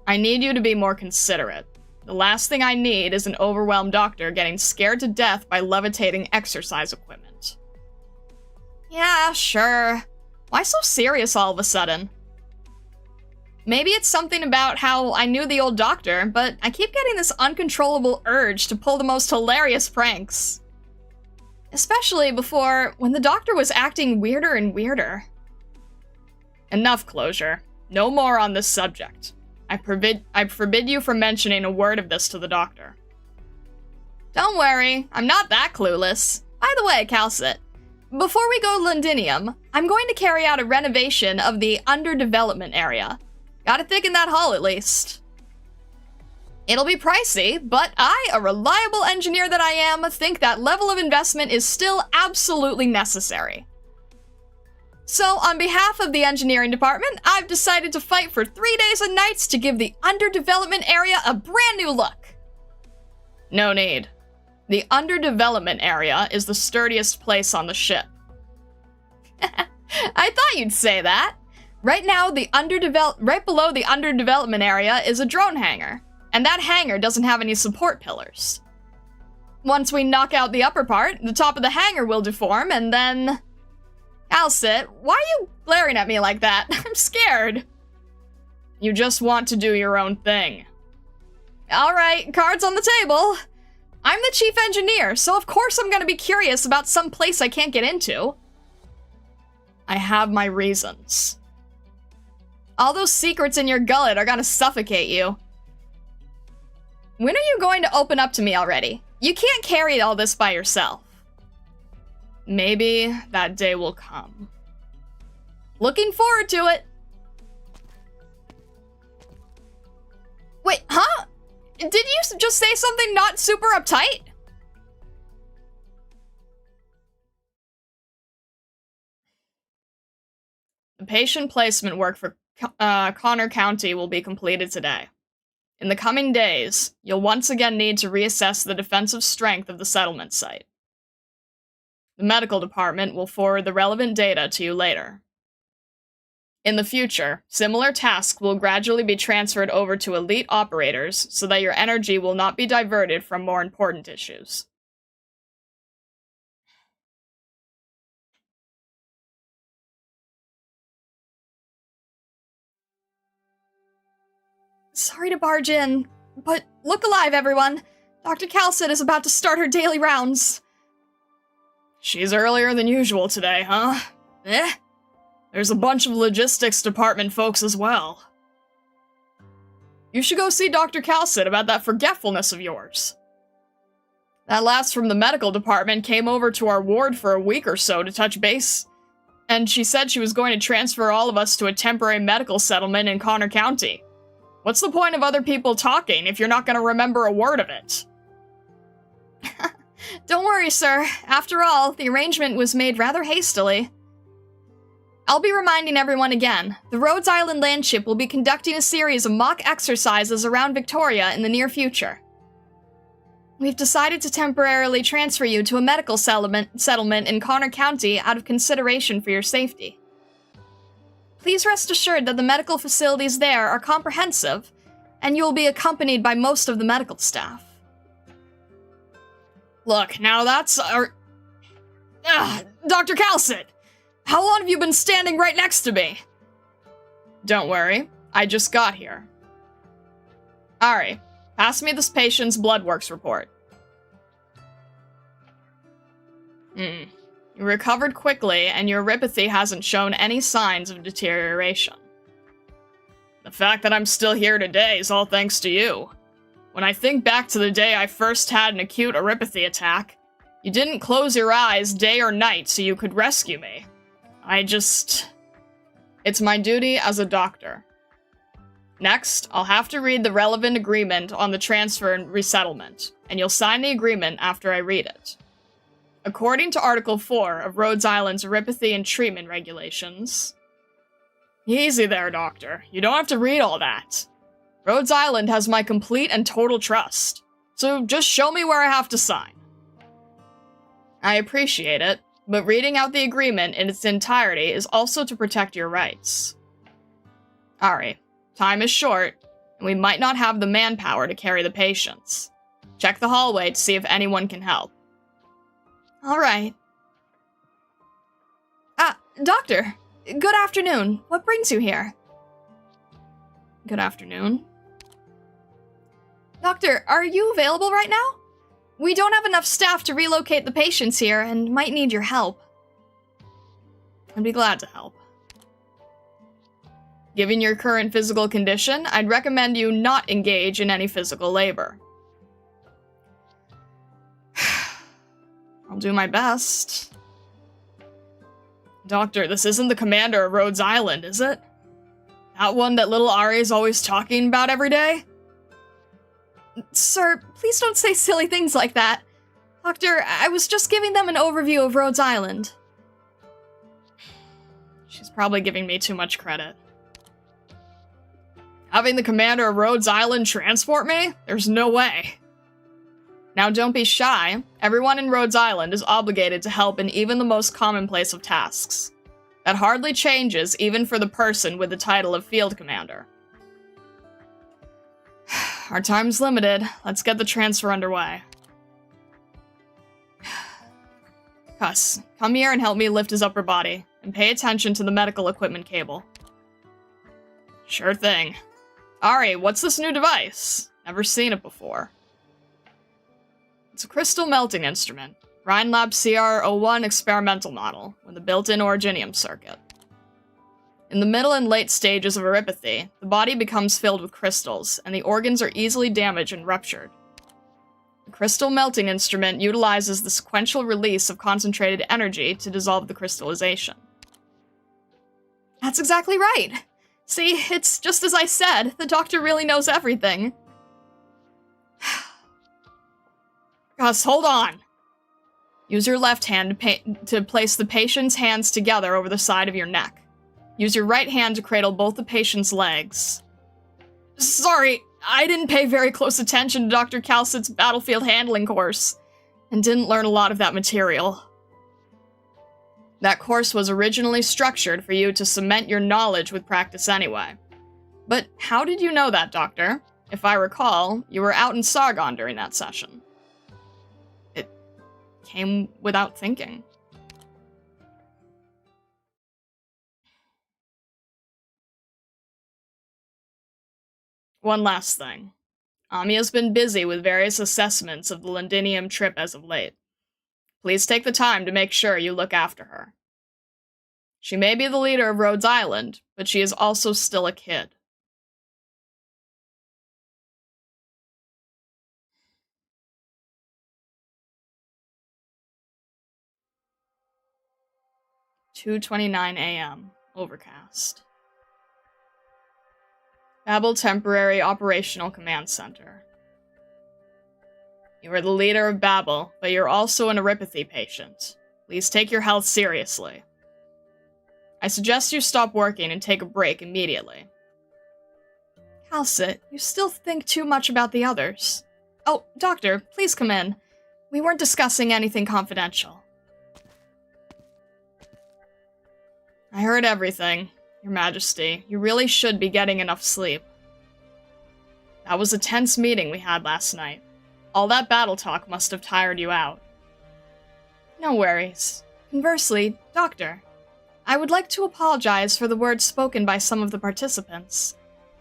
I need you to be more considerate. The last thing I need is an overwhelmed doctor getting scared to death by levitating exercise equipment. Yeah, sure. Why so serious all of a sudden? Maybe it's something about how I knew the old doctor, but I keep getting this uncontrollable urge to pull the most hilarious pranks. Especially when the doctor was acting weirder and weirder. Enough, Closure. No more on this subject. I forbid you from mentioning a word of this to the doctor. Don't worry, I'm not that clueless. By the way, Calcit, before we go Lindinium, I'm going to carry out a renovation of the underdevelopment area. Gotta thicken that hull at least. It'll be pricey, but I, a reliable engineer that I am, think that level of investment is still absolutely necessary. So, on behalf of the engineering department, I've decided to fight for 3 days and nights to give the underdevelopment area a brand new look. No need. The underdevelopment area is the sturdiest place on the ship. I thought you'd say that. Right now, right below the underdevelopment area is a drone hangar, and that hangar doesn't have any support pillars. Once we knock out the upper part, the top of the hangar will deform, and then... Calcit, why are you glaring at me like that? I'm scared. You just want to do your own thing. Alright, cards on the table. I'm the chief engineer, so of course I'm gonna be curious about some place I can't get into. I have my reasons. All those secrets in your gullet are gonna suffocate you. When are you going to open up to me already? You can't carry all this by yourself. Maybe that day will come. Looking forward to it. Wait, huh? Did you just say something not super uptight? The patient placement work for Connor County will be completed today. In the coming days, you'll once again need to reassess the defensive strength of the settlement site. The medical department will forward the relevant data to you later. In the future, similar tasks will gradually be transferred over to elite operators so that your energy will not be diverted from more important issues. Sorry to barge in, but look alive, everyone. Dr. Calcit is about to start her daily rounds. She's earlier than usual today, huh? There's a bunch of logistics department folks as well. You should go see Dr. Calcit about that forgetfulness of yours. That lass from the medical department came over to our ward for a week or so to touch base, and she said she was going to transfer all of us to a temporary medical settlement in Connor County. What's the point of other people talking if you're not going to remember a word of it? Don't worry, sir. After all, the arrangement was made rather hastily. I'll be reminding everyone again. The Rhodes Island Landship will be conducting a series of mock exercises around Victoria in the near future. We've decided to temporarily transfer you to a medical settlement in Connor County out of consideration for your safety. Please rest assured that the medical facilities there are comprehensive, and you will be accompanied by most of the medical staff. Look, now that's our... Dr. Calcit! How long have you been standing right next to me? Don't worry, I just got here. Ari, pass me this patient's blood works report. You recovered quickly, and your uropathy hasn't shown any signs of deterioration. The fact that I'm still here today is all thanks to you. When I think back to the day I first had an acute uropathy attack, you didn't close your eyes day or night so you could rescue me. It's my duty as a doctor. Next, I'll have to read the relevant agreement on the transfer and resettlement, and you'll sign the agreement after I read it. According to Article 4 of Rhodes Island's Uropathy and Treatment Regulations... Easy there, Doctor. You don't have to read all that. Rhodes Island has my complete and total trust, so just show me where I have to sign. I appreciate it, but reading out the agreement in its entirety is also to protect your rights. Ari, time is short, and we might not have the manpower to carry the patients. Check the hallway to see if anyone can help. Alright. Doctor, good afternoon. What brings you here? Good afternoon. Doctor, are you available right now? We don't have enough staff to relocate the patients here and might need your help. I'd be glad to help. Given your current physical condition, I'd recommend you not engage in any physical labor. I'll do my best. Doctor, this isn't the commander of Rhodes Island, is it? That one that little Ari is always talking about every day? Sir, please don't say silly things like that. Doctor, I was just giving them an overview of Rhodes Island. She's probably giving me too much credit. Having the commander of Rhodes Island transport me? There's no way. Now don't be shy. Everyone in Rhodes Island is obligated to help in even the most commonplace of tasks. That hardly changes even for the person with the title of Field Commander. Our time's limited. Let's get the transfer underway. Cuss, come here and help me lift his upper body, and pay attention to the medical equipment cable. Sure thing. Ari, what's this new device? Never seen it before. It's a crystal melting instrument. Rhinelab CR01 experimental model, with a built-in originium circuit. In the middle and late stages of uropathy, the body becomes filled with crystals, and the organs are easily damaged and ruptured. The crystal melting instrument utilizes the sequential release of concentrated energy to dissolve the crystallization. That's exactly right! See, it's just as I said, the doctor really knows everything. Gus, hold on! Use your left hand to place the patient's hands together over the side of your neck. Use your right hand to cradle both the patient's legs. Sorry, I didn't pay very close attention to Dr. Calcit's battlefield handling course, and didn't learn a lot of that material. That course was originally structured for you to cement your knowledge with practice anyway. But how did you know that, Doctor? If I recall, you were out in Sargon during that session. It came without thinking. One last thing. Amia's been busy with various assessments of the Londinium trip as of late. Please take the time to make sure you look after her. She may be the leader of Rhodes Island, but she is also still a kid. "2:29 a.m. Overcast. Babel Temporary Operational Command Center. You are the leader of Babel, but you're also an neuropathy patient. Please take your health seriously. I suggest you stop working and take a break immediately." "Calcit, you still think too much about the others. Oh, Doctor, please come in. We weren't discussing anything confidential." "I heard everything, Your Majesty. You really should be getting enough sleep. That was a tense meeting we had last night. All that battle talk must have tired you out." "No worries. Conversely, Doctor, I would like to apologize for the words spoken by some of the participants.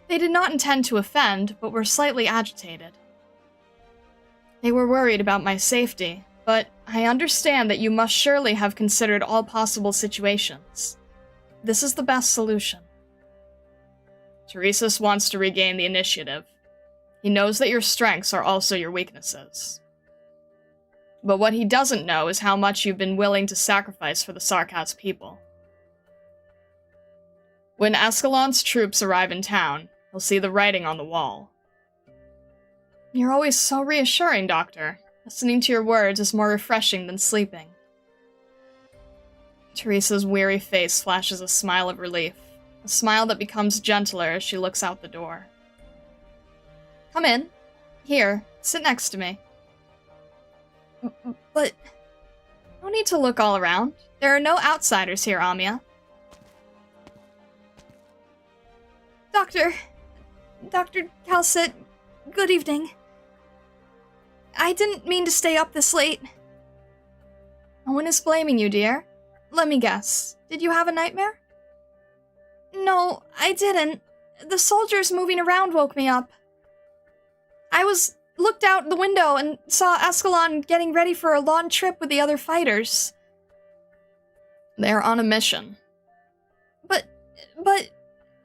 They did not intend to offend, but were slightly agitated. They were worried about my safety, but I understand that you must surely have considered all possible situations. This is the best solution." "Teresis wants to regain the initiative. He knows that your strengths are also your weaknesses. But what he doesn't know is how much you've been willing to sacrifice for the Sarkaz people. When Ascalon's troops arrive in town, he'll see the writing on the wall." "You're always so reassuring, Doctor. Listening to your words is more refreshing than sleeping." Teresa's weary face flashes a smile of relief, a smile that becomes gentler as she looks out the door. "Come in. Here, sit next to me." "But no need to look all around. There are no outsiders here, Amia." Dr. Calcit, good evening. I didn't mean to stay up this late." "No one is blaming you, dear. Let me guess. Did you have a nightmare?" "No, I didn't. The soldiers moving around woke me up. I looked out the window and saw Ascalon getting ready for a long trip with the other fighters." "They're on a mission." But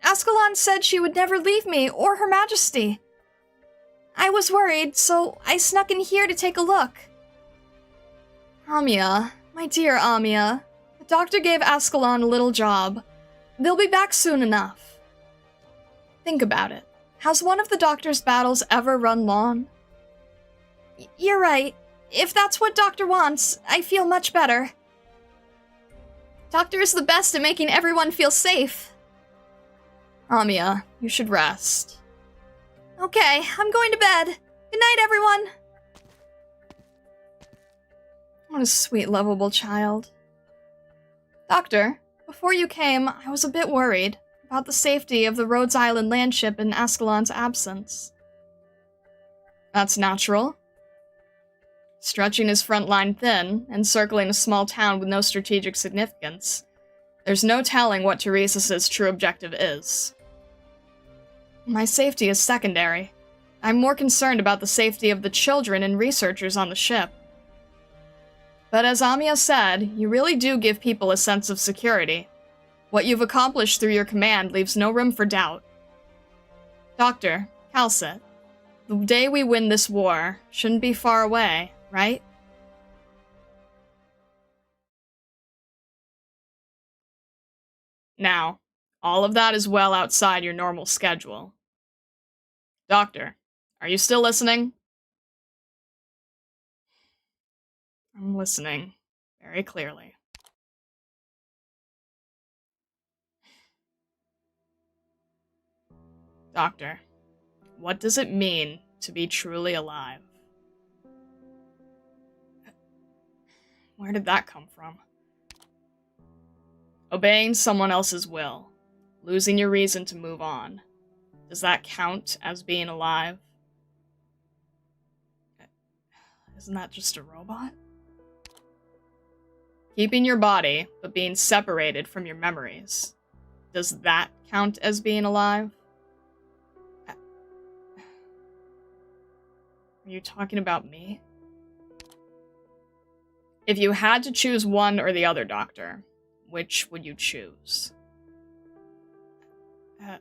Ascalon said she would never leave me or Her Majesty. I was worried, so I snuck in here to take a look." "Amia, my dear Amia, the doctor gave Ascalon a little job. They'll be back soon enough. Think about it. Has one of the doctor's battles ever run long?" You're right. If that's what Doctor wants, I feel much better. Doctor is the best at making everyone feel safe." "Amia, you should rest." "Okay, I'm going to bed. Good night, everyone." What a sweet, lovable child. "Doctor, before you came, I was a bit worried about the safety of the Rhodes Island landship in Ascalon's absence." "That's natural. Stretching his front line thin, and circling a small town with no strategic significance, there's no telling what Teresis' true objective is. My safety is secondary. I'm more concerned about the safety of the children and researchers on the ship. But as Amia said, you really do give people a sense of security. What you've accomplished through your command leaves no room for doubt. Doctor, Calcit, the day we win this war shouldn't be far away, right?" Now, all of that is well outside your normal schedule. Doctor, are you still listening? I'm listening very clearly. Doctor, what does it mean to be truly alive? Where did that come from? Obeying someone else's will, losing your reason to move on. Does that count as being alive? Isn't that just a robot? Keeping your body, but being separated from your memories. Does that count as being alive? Are you talking about me? If you had to choose one or the other, Doctor, which would you choose? I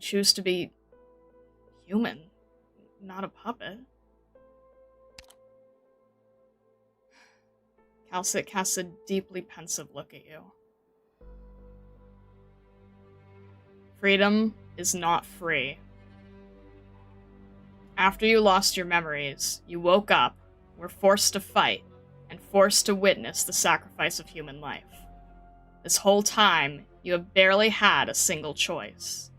choose to be human, not a puppet. Calcit casts a deeply pensive look at you. Freedom is not free. After you lost your memories, you woke up, were forced to fight, and forced to witness the sacrifice of human life. This whole time, you have barely had a single choice.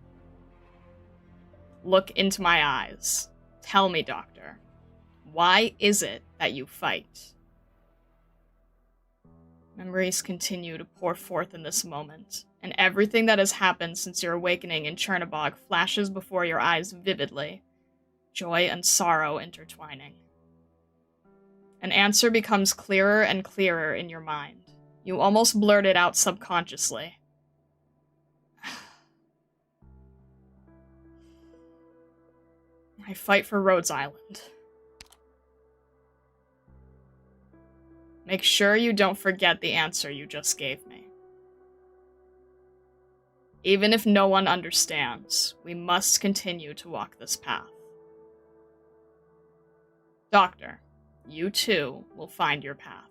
Look into my eyes. Tell me, Doctor, why is it that you fight? Memories continue to pour forth in this moment, and everything that has happened since your awakening in Chernobog flashes before your eyes vividly, joy and sorrow intertwining. An answer becomes clearer and clearer in your mind. You almost blurt it out subconsciously. I fight for Rhodes Island. Make sure you don't forget the answer you just gave me. Even if no one understands, we must continue to walk this path. Doctor, you too will find your path.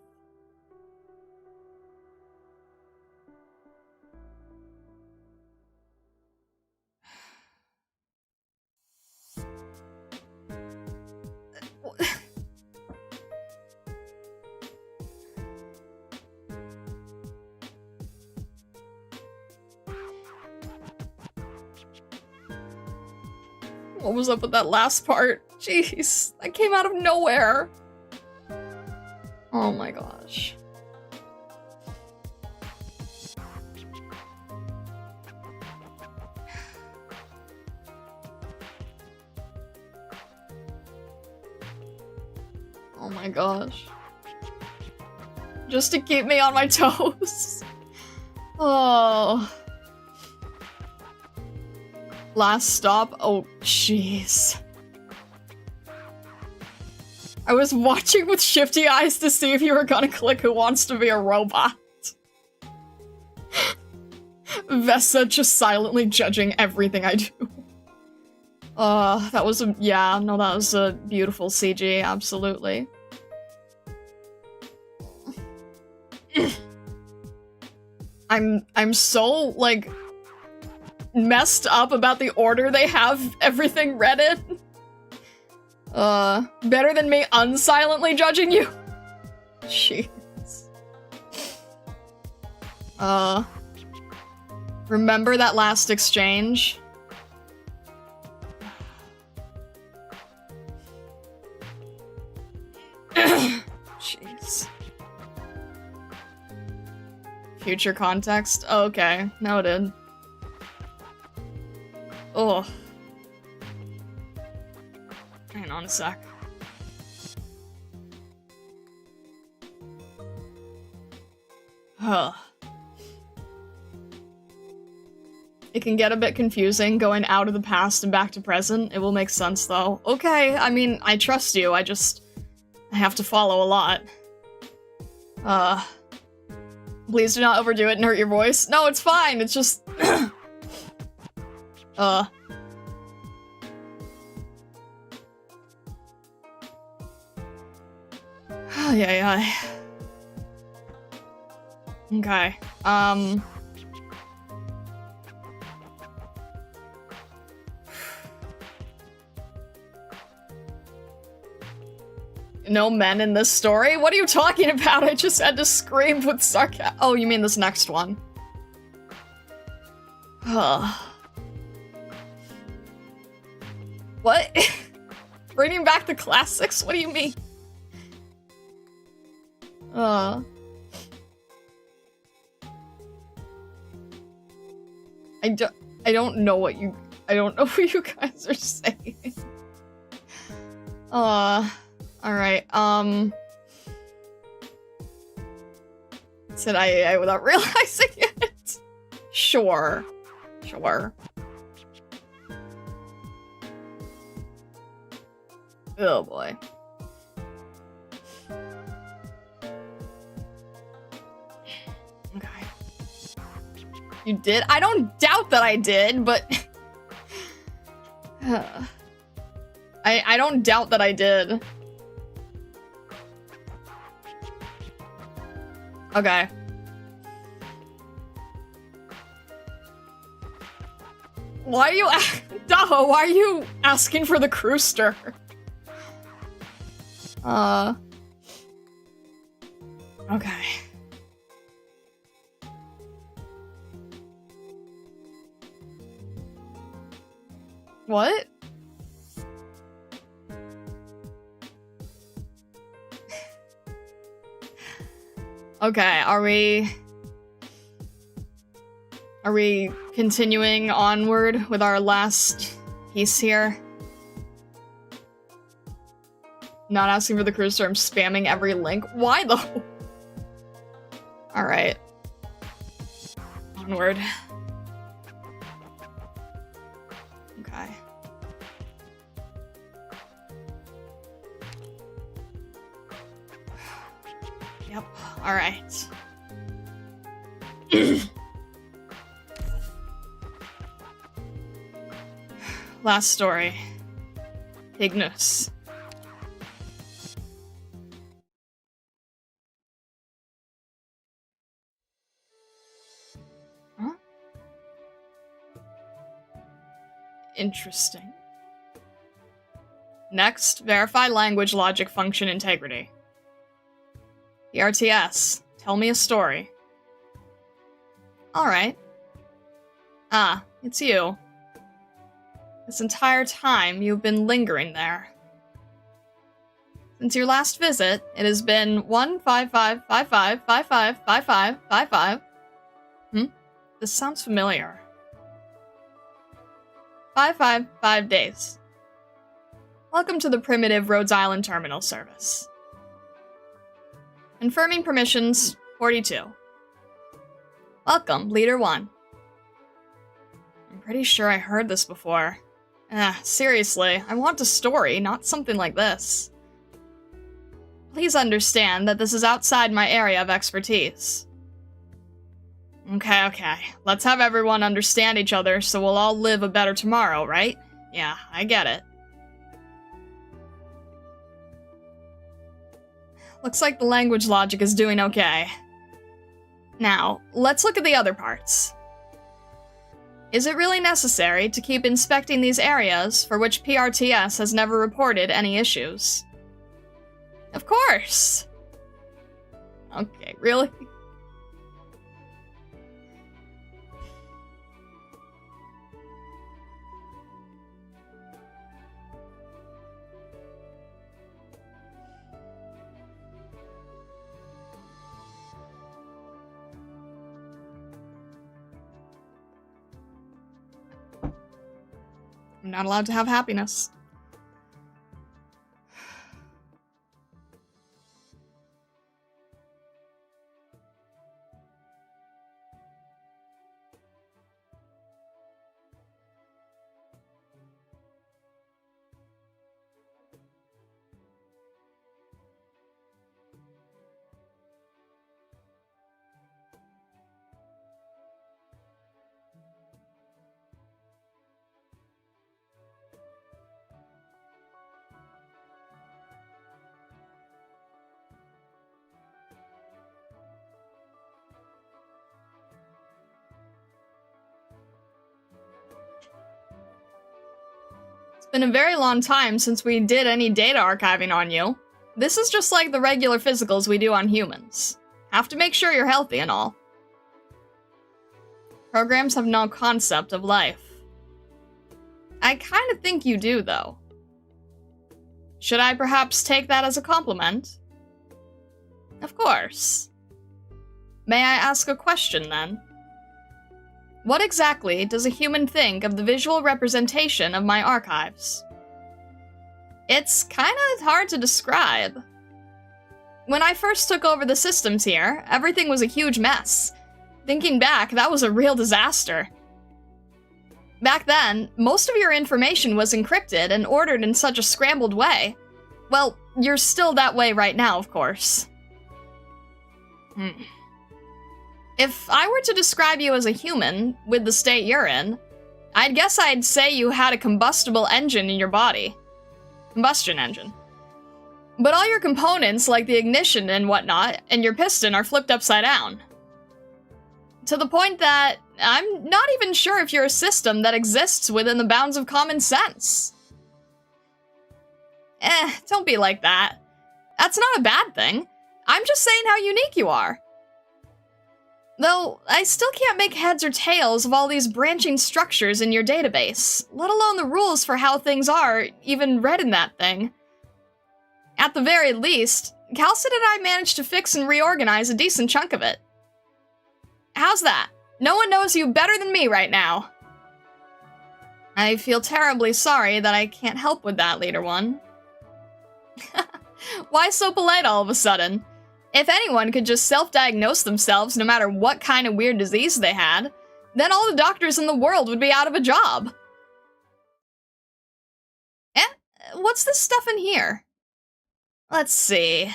What was up with that last part? Jeez, that came out of nowhere. Oh my gosh. Oh my gosh. Just to keep me on my toes. Oh. Last stop? Oh, jeez. I was watching with shifty eyes to see if you were gonna click Who Wants to Be a Robot. Vessa just silently judging everything I do. That was a- yeah, no, that was a beautiful CG, absolutely. I'm so, like, messed up about the order they have everything read in. Better than me unsilently judging you? Jeez. Remember that last exchange? Jeez. Future context? Oh, okay, noted. Oh. Hang on a sec. Huh. It can get a bit confusing going out of the past and back to present. It will make sense though. Okay, I mean, I trust you. I have to follow a lot. Please do not overdo it and hurt your voice. No, it's fine. It's just yeah. Okay. No men in this story? What are you talking about? I just had to scream with sarcasm. Oh, you mean this next one? What? Bringing back the classics? What do you mean? I don't know what you guys are saying. Alright, said I without realizing it. Sure. Oh boy. Okay. You did? I don't doubt that I did, but... I don't doubt that I did. Okay. Why are you Daho, why are you asking for the Crewster? Okay. What? Okay, are we continuing onward with our last piece here? Not asking for the Crewster, I'm spamming every link. Why though? Alright. Onward. Okay. Yep, alright. Last story. Ignis. Huh? Interesting. Next, verify language logic function integrity. PRTS, tell me a story. Alright. Ah, it's you. This entire time, you've been lingering there. Since your last visit, it has been 15555555555. This sounds familiar. 555 days. Welcome to the primitive Rhodes Island Terminal Service. Confirming permissions, 42. Welcome, Leader 1. I'm pretty sure I heard this before. Seriously, I want a story, not something like this. Please understand that this is outside my area of expertise. Okay. Let's have everyone understand each other so we'll all live a better tomorrow, right? Yeah, I get it. Looks like the language logic is doing okay. Now, let's look at the other parts. Is it really necessary to keep inspecting these areas for which PRTS has never reported any issues? Of course! Okay, really? I'm not allowed to have happiness. Been a very long time since we did any data archiving on you. This is just like the regular physicals we do on humans. Have to make sure you're healthy and all. Programs have no concept of life. I kind of think you do, though. Should I perhaps take that as a compliment? Of course. May I ask a question, then? What exactly does a human think of the visual representation of my archives? It's kinda hard to describe. When I first took over the systems here, everything was a huge mess. Thinking back, that was a real disaster. Back then, most of your information was encrypted and ordered in such a scrambled way. Well, you're still that way right now, of course. If I were to describe you as a human, with the state you're in, I'd guess I'd say you had a combustible engine in your body. Combustion engine. But all your components, like the ignition and whatnot, and your piston are flipped upside down. To the point that I'm not even sure if you're a system that exists within the bounds of common sense. Don't be like that. That's not a bad thing. I'm just saying how unique you are. Though, I still can't make heads or tails of all these branching structures in your database, let alone the rules for how things are even read in that thing. At the very least, Calcid and I managed to fix and reorganize a decent chunk of it. How's that? No one knows you better than me right now. I feel terribly sorry that I can't help with that, Leader One. Why so polite all of a sudden? If anyone could just self-diagnose themselves no matter what kind of weird disease they had, then all the doctors in the world would be out of a job. What's this stuff in here? Let's see.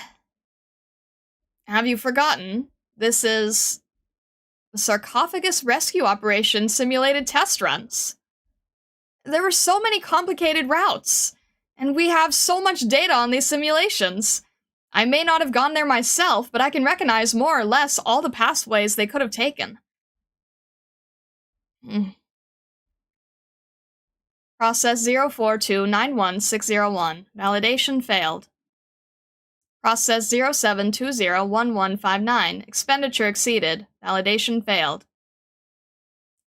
Have you forgotten? This is the Sarcophagus Rescue Operation simulated test runs. There were so many complicated routes, and we have so much data on these simulations. I may not have gone there myself, but I can recognize more or less all the pathways they could have taken. Process 04291601. Validation failed. Process 07201159. Expenditure exceeded. Validation failed.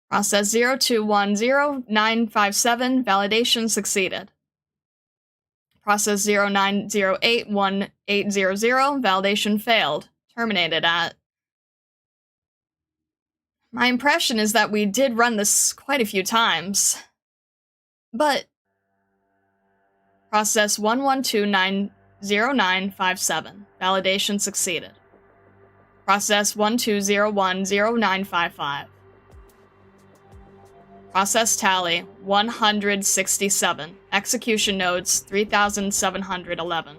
Process 02100957. Validation succeeded. Process 09081800. Validation failed. Terminated at... My impression is that we did run this quite a few times. But... Process 11290957. Validation succeeded. Process 12010955. Process tally, 167. Execution nodes, 3,711.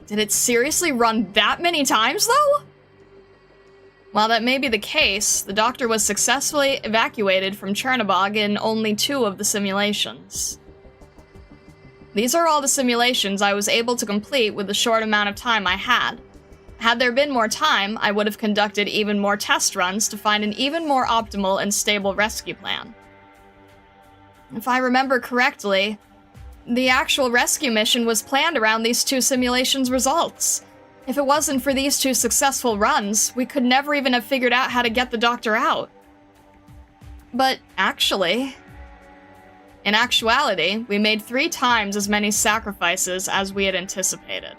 Did it seriously run that many times, though? While that may be the case, the doctor was successfully evacuated from Chernobog in only 2 of the simulations. These are all the simulations I was able to complete with the short amount of time I had. Had there been more time, I would have conducted even more test runs to find an even more optimal and stable rescue plan. If I remember correctly, the actual rescue mission was planned around these 2 simulations' results. If it wasn't for these 2 successful runs, we could never even have figured out how to get the doctor out. But actually... In actuality, we made 3 times as many sacrifices as we had anticipated.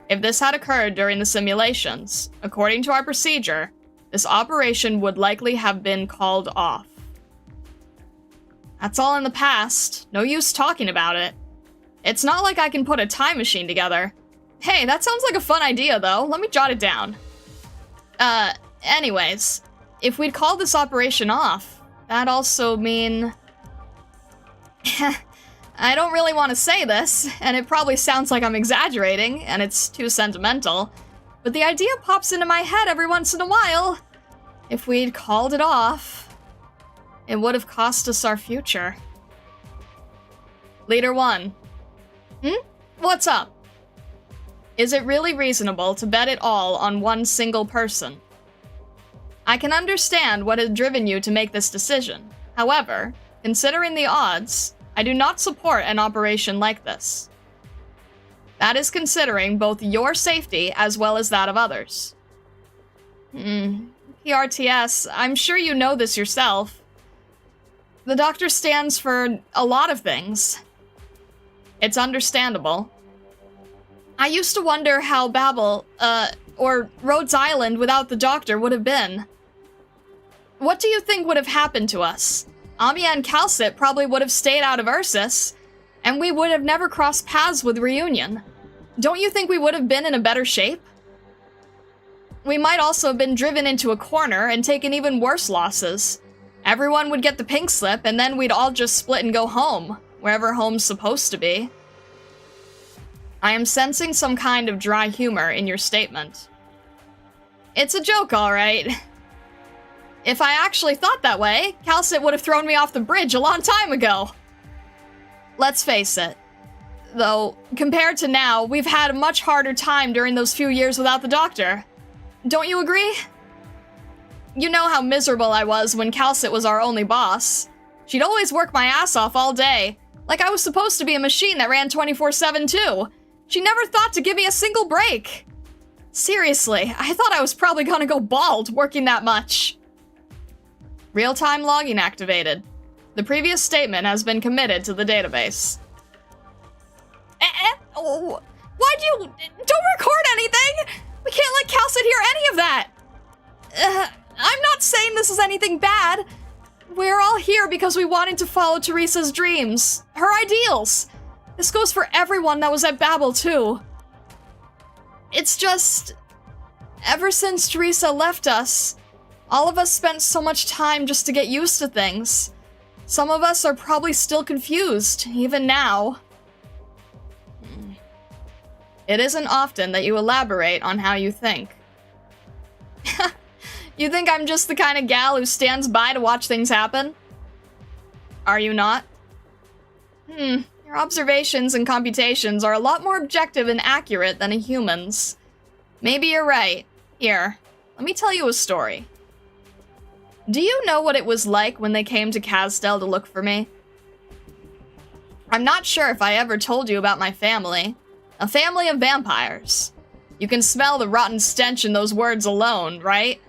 If this had occurred during the simulations, according to our procedure, this operation would likely have been called off. That's all in the past. No use talking about it. It's not like I can put a time machine together. Hey, that sounds like a fun idea, though. Let me jot it down. Anyways, if we'd called this operation off, that'd also mean... I don't really want to say this, and it probably sounds like I'm exaggerating, and it's too sentimental, but the idea pops into my head every once in a while. If we'd called it off, it would have cost us our future. Leader 1. What's up? Is it really reasonable to bet it all on one single person? I can understand what had driven you to make this decision. However, considering the odds, I do not support an operation like this. That is considering both your safety as well as that of others. PRTS, I'm sure you know this yourself. The doctor stands for a lot of things. It's understandable. I used to wonder how Babel, or Rhodes Island without the doctor would have been. What do you think would have happened to us? Amiya and Calcit probably would have stayed out of Ursus, and we would have never crossed paths with Reunion. Don't you think we would have been in a better shape? We might also have been driven into a corner and taken even worse losses. Everyone would get the pink slip, and then we'd all just split and go home. wherever home's supposed to be. I am sensing some kind of dry humor in your statement. It's a joke, alright. If I actually thought that way, Calcit would have thrown me off the bridge a long time ago. Let's face it. Though, compared to now, we've had a much harder time during those few years without the doctor. Don't you agree? You know how miserable I was when Calcit was our only boss. She'd always work my ass off all day, like I was supposed to be a machine that ran 24/7 too. She never thought to give me a single break. Seriously, I thought I was probably gonna go bald working that much. Real-time logging activated. The previous statement has been committed to the database. Oh, why'd you... Don't record anything! We can't let Calcit hear any of that! I'm not saying this is anything bad. We're all here because we wanted to follow Teresa's dreams. Her ideals. This goes for everyone that was at Babel, too. It's just... Ever since Teresa left us, all of us spent so much time just to get used to things. Some of us are probably still confused, even now. It isn't often that you elaborate on how you think. You think I'm just the kind of gal who stands by to watch things happen? Are you not? Your observations and computations are a lot more objective and accurate than a human's. Maybe you're right. Here, let me tell you a story. Do you know what it was like when they came to Casdell to look for me? I'm not sure if I ever told you about my family. A family of vampires. You can smell the rotten stench in those words alone, right?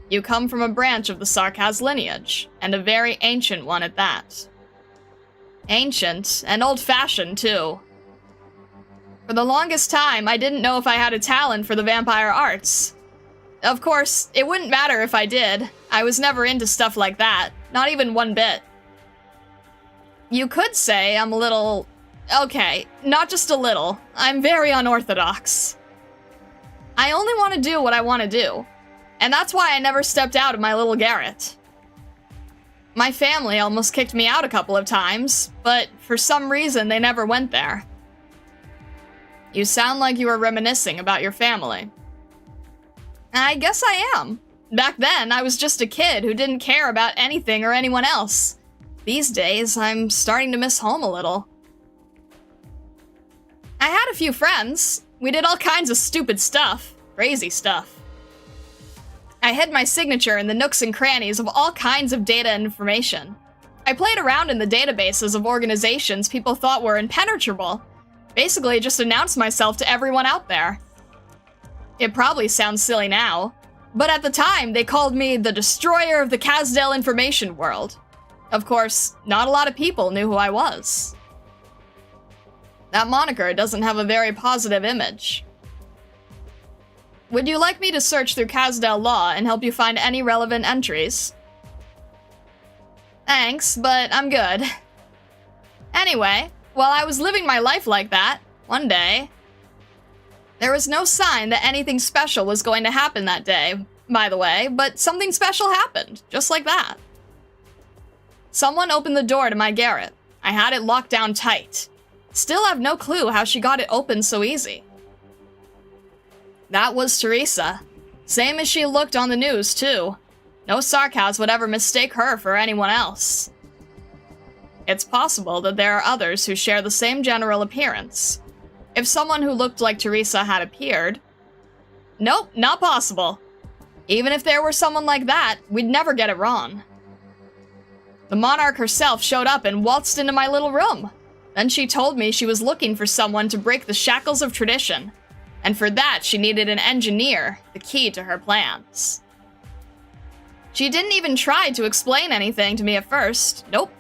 You come from a branch of the Sarkaz lineage, and a very ancient one at that. Ancient, and old-fashioned, too. For the longest time, I didn't know if I had a talent for the vampire arts. Of course, it wouldn't matter if I did. I was never into stuff like that, not even one bit. You could say I'm a little... Okay, not just a little. I'm very unorthodox. I only want to do what I want to do. And that's why I never stepped out of my little garret. My family almost kicked me out a couple of times, but for some reason they never went there. You sound like you were reminiscing about your family. I guess I am. Back then, I was just a kid who didn't care about anything or anyone else. These days, I'm starting to miss home a little. I had a few friends. We did all kinds of stupid stuff. Crazy stuff. I hid my signature in the nooks and crannies of all kinds of data and information. I played around in the databases of organizations people thought were impenetrable. Basically, just announced myself to everyone out there. It probably sounds silly now, but at the time, they called me the Destroyer of the Casdell Information World. Of course, not a lot of people knew who I was. That moniker doesn't have a very positive image. Would you like me to search through Casdell law and help you find any relevant entries? Thanks, but I'm good. Anyway, while I was living my life like that, one day, there was no sign that anything special was going to happen that day, by the way, but something special happened, just like that. Someone opened the door to my garret. I had it locked down tight. Still have no clue how she got it open so easy. That was Teresa. Same as she looked on the news, too. No Sarkaz would ever mistake her for anyone else. It's possible that there are others who share the same general appearance. If someone who looked like Teresa had appeared... Nope, not possible. Even if there were someone like that, we'd never get it wrong. The monarch herself showed up and waltzed into my little room. Then she told me she was looking for someone to break the shackles of tradition. And for that, she needed an engineer, the key to her plans. She didn't even try to explain anything to me at first. Nope.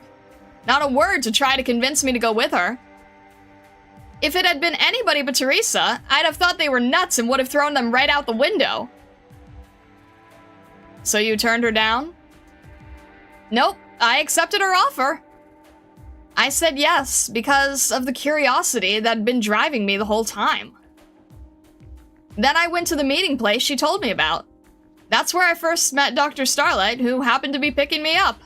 Not a word to try to convince me to go with her. If it had been anybody but Teresa, I'd have thought they were nuts and would have thrown them right out the window. So you turned her down? Nope, I accepted her offer. I said yes because of the curiosity that had been driving me the whole time. Then I went to the meeting place she told me about. That's where I first met Dr. Starlight, who happened to be picking me up.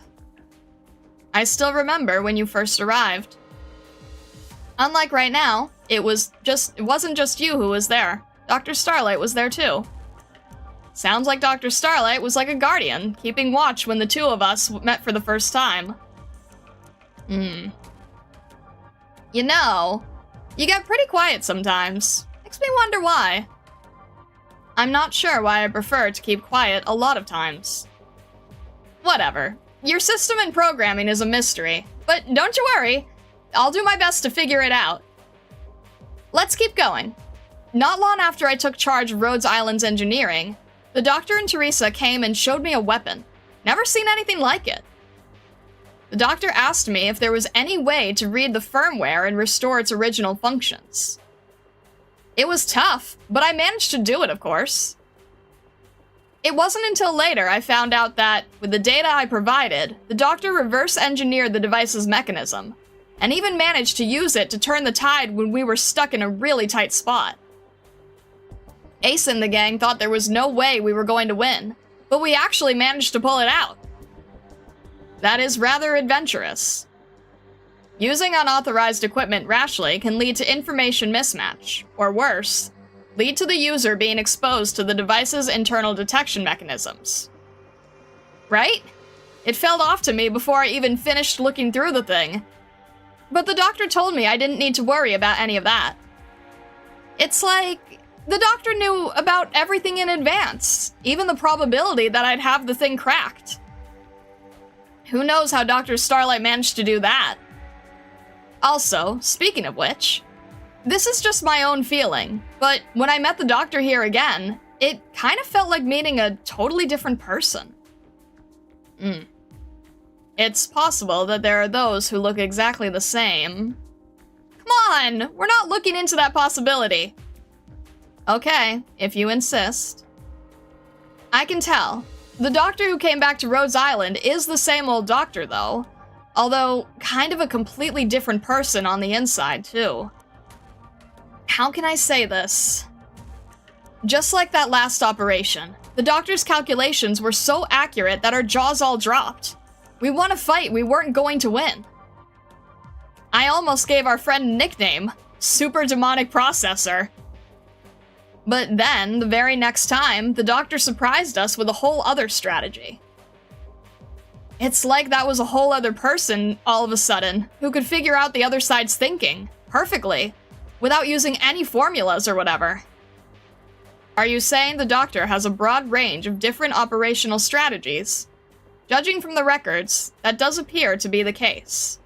I still remember when you first arrived. Unlike right now, it wasn't just you who was there. Dr. Starlight was there too. Sounds like Dr. Starlight was like a guardian, keeping watch when the two of us met for the first time. You know, you get pretty quiet sometimes. Makes me wonder why. I'm not sure why I prefer to keep quiet a lot of times. Whatever. Your system and programming is a mystery, but don't you worry. I'll do my best to figure it out. Let's keep going. Not long after I took charge of Rhodes Island's engineering, the Doctor and Teresa came and showed me a weapon. Never seen anything like it. The Doctor asked me if there was any way to read the firmware and restore its original functions. It was tough, but I managed to do it, of course. It wasn't until later I found out that, with the data I provided, the Doctor reverse-engineered the device's mechanism, and even managed to use it to turn the tide when we were stuck in a really tight spot. Ace and the gang thought there was no way we were going to win, but we actually managed to pull it out. That is rather adventurous. Using unauthorized equipment rashly can lead to information mismatch, or worse, lead to the user being exposed to the device's internal detection mechanisms. Right? It fell off to me before I even finished looking through the thing. But the Doctor told me I didn't need to worry about any of that. It's like, the Doctor knew about everything in advance, even the probability that I'd have the thing cracked. Who knows how Dr. Starlight managed to do that? Also, speaking of which, this is just my own feeling, but when I met the Doctor here again, it kind of felt like meeting a totally different person. It's possible that there are those who look exactly the same. Come on, we're not looking into that possibility. Okay, if you insist. I can tell. The Doctor who came back to Rhodes Island is the same old Doctor, though. Although, kind of a completely different person on the inside, too. How can I say this? Just like that last operation, the Doctor's calculations were so accurate that our jaws all dropped. We won a fight we weren't going to win. I almost gave our friend a nickname, Super Demonic Processor. But then, the very next time, the Doctor surprised us with a whole other strategy. It's like that was a whole other person, all of a sudden, who could figure out the other side's thinking, perfectly, without using any formulas or whatever. Are you saying the Doctor has a broad range of different operational strategies? Judging from the records, that does appear to be the case.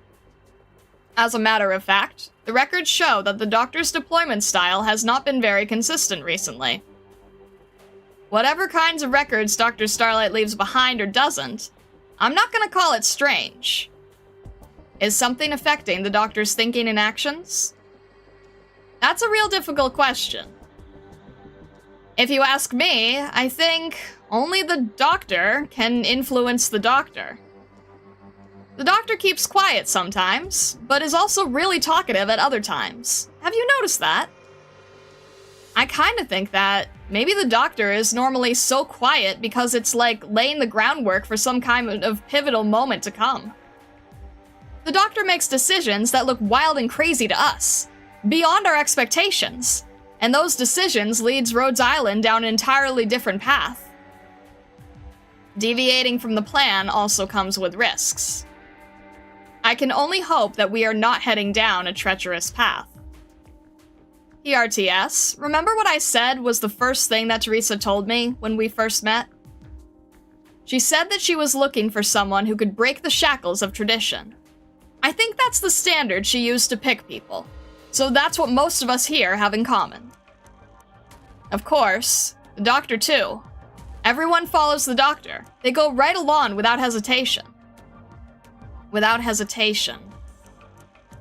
As a matter of fact, the records show that the Doctor's deployment style has not been very consistent recently. Whatever kinds of records Dr. Starlight leaves behind or doesn't, I'm not gonna call it strange. Is something affecting the Doctor's thinking and actions? That's a real difficult question. If you ask me, I think only the Doctor can influence the Doctor. The Doctor keeps quiet sometimes, but is also really talkative at other times. Have you noticed that? I kinda think that maybe the Doctor is normally so quiet because it's like laying the groundwork for some kind of pivotal moment to come. The Doctor makes decisions that look wild and crazy to us, beyond our expectations, and those decisions leads Rhodes Island down an entirely different path. Deviating from the plan also comes with risks. I can only hope that we are not heading down a treacherous path. PRTS, remember what I said was the first thing that Teresa told me when we first met? She said that she was looking for someone who could break the shackles of tradition. I think that's the standard she used to pick people, so that's what most of us here have in common. Of course, the Doctor too. Everyone follows the Doctor. They go right along without hesitation. Without hesitation.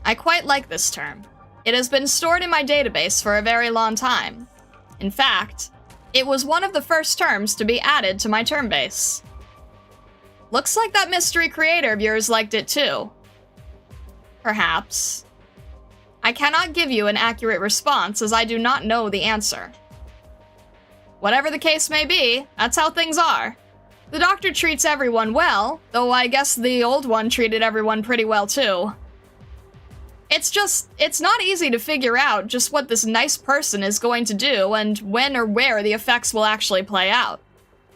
I quite like this term. It has been stored in my database for a very long time. In fact, it was one of the first terms to be added to my term base. Looks like that mystery creator of yours liked it too. Perhaps. I cannot give you an accurate response as I do not know the answer. Whatever the case may be, that's how things are. The doctor treats everyone well, though I guess the old one treated everyone pretty well too. It's not easy to figure out just what this nice person is going to do and when or where the effects will actually play out.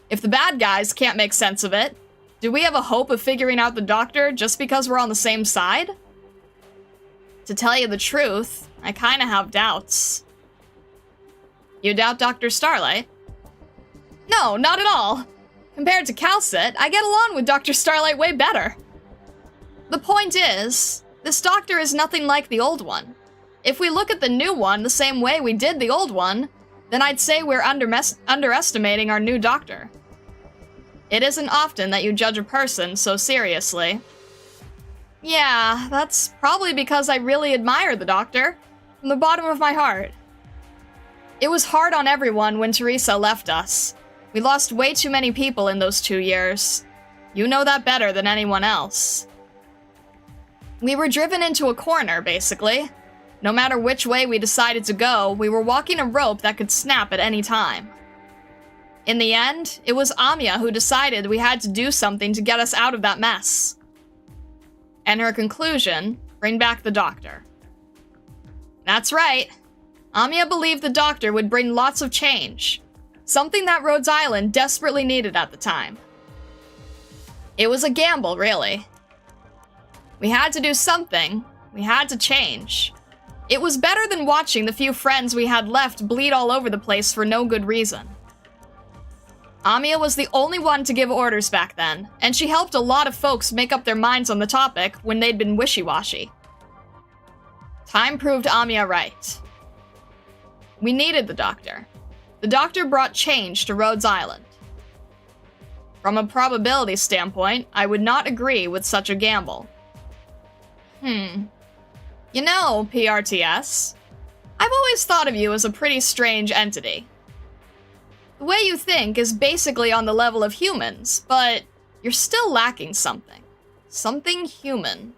If the bad guys can't make sense of it, do we have a hope of figuring out the doctor just because we're on the same side? To tell you the truth, I kinda have doubts. You doubt Dr. Starlight? No, not at all. Compared to Calcit, I get along with Dr. Starlight way better. The point is, this doctor is nothing like the old one. If we look at the new one the same way we did the old one, then I'd say we're underestimating our new doctor. It isn't often that you judge a person so seriously. Yeah, that's probably because I really admire the doctor, from the bottom of my heart. It was hard on everyone when Teresa left us. We lost way too many people in those 2 years. You know that better than anyone else. We were driven into a corner, basically. No matter which way we decided to go, we were walking a rope that could snap at any time. In the end, it was Amiya who decided we had to do something to get us out of that mess. And her conclusion, bring back the doctor. That's right. Amiya believed the doctor would bring lots of change, something that Rhodes Island desperately needed at the time. It was a gamble, really. We had to do something. We had to change. It was better than watching the few friends we had left bleed all over the place for no good reason. Amiya was the only one to give orders back then, and she helped a lot of folks make up their minds on the topic when they'd been wishy-washy. Time proved Amiya right. We needed the doctor. The doctor brought change to Rhodes Island. From a probability standpoint, I would not agree with such a gamble. You know, PRTS, I've always thought of you as a pretty strange entity. The way you think is basically on the level of humans, but you're still lacking something. Something human.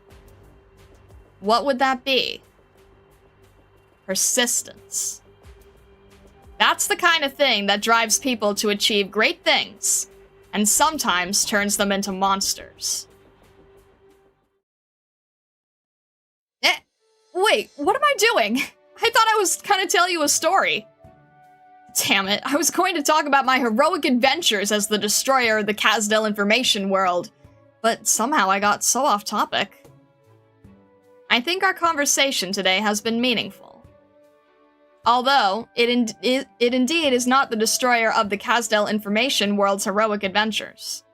What would that be? Persistence. That's the kind of thing that drives people to achieve great things, and sometimes turns them into monsters. Wait, what am I doing? I thought I was gonna tell you a story. Damn it, I was going to talk about my heroic adventures as the destroyer of the Casdell information world, but somehow I got so off topic. I think our conversation today has been meaningful. Although, it indeed is not the destroyer of the Casdell information world's heroic adventures.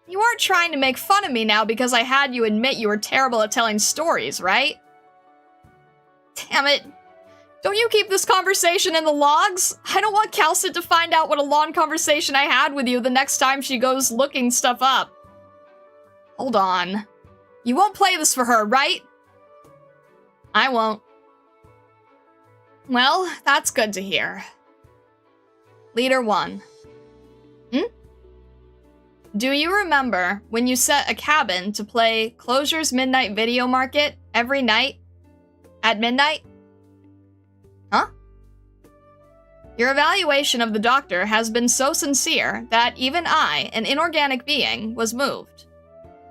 You aren't trying to make fun of me now because I had you admit you were terrible at telling stories, right? Damn it. Don't you keep this conversation in the logs? I don't want Calcit to find out what a long conversation I had with you the next time she goes looking stuff up. Hold on. You won't play this for her, right? I won't. Well, that's good to hear. Leader 1. Do you remember when you set a cabin to play Closure's Midnight Video Market every night? At midnight? Huh? Your evaluation of the doctor has been so sincere that even I, an inorganic being, was moved.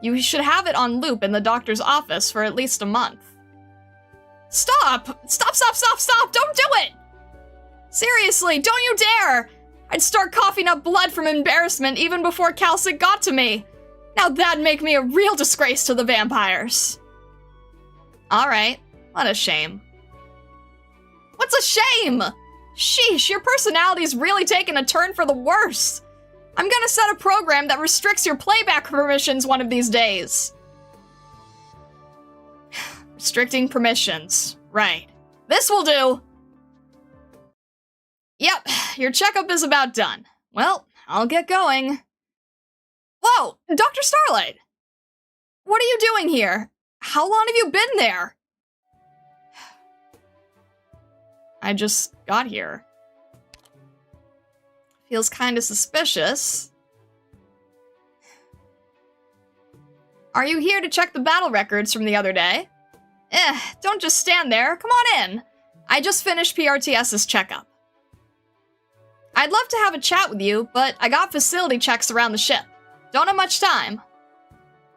You should have it on loop in the doctor's office for at least a month. Stop! Stop! Don't do it! Seriously, don't you dare! I'd start coughing up blood from embarrassment even before Calcit got to me. Now that'd make me a real disgrace to the vampires. Alright, what a shame. What's a shame? Sheesh, your personality's really taken a turn for the worse. I'm gonna set a program that restricts your playback permissions one of these days. Restricting permissions. Right. This will do. Yep, your checkup is about done. Well, I'll get going. Whoa, Dr. Starlight! What are you doing here? How long have you been there? I just got here. Feels kinda suspicious. Are you here to check the battle records from the other day? Don't just stand there. Come on in. I just finished PRTS's checkup. I'd love to have a chat with you, but I got facility checks around the ship. Don't have much time.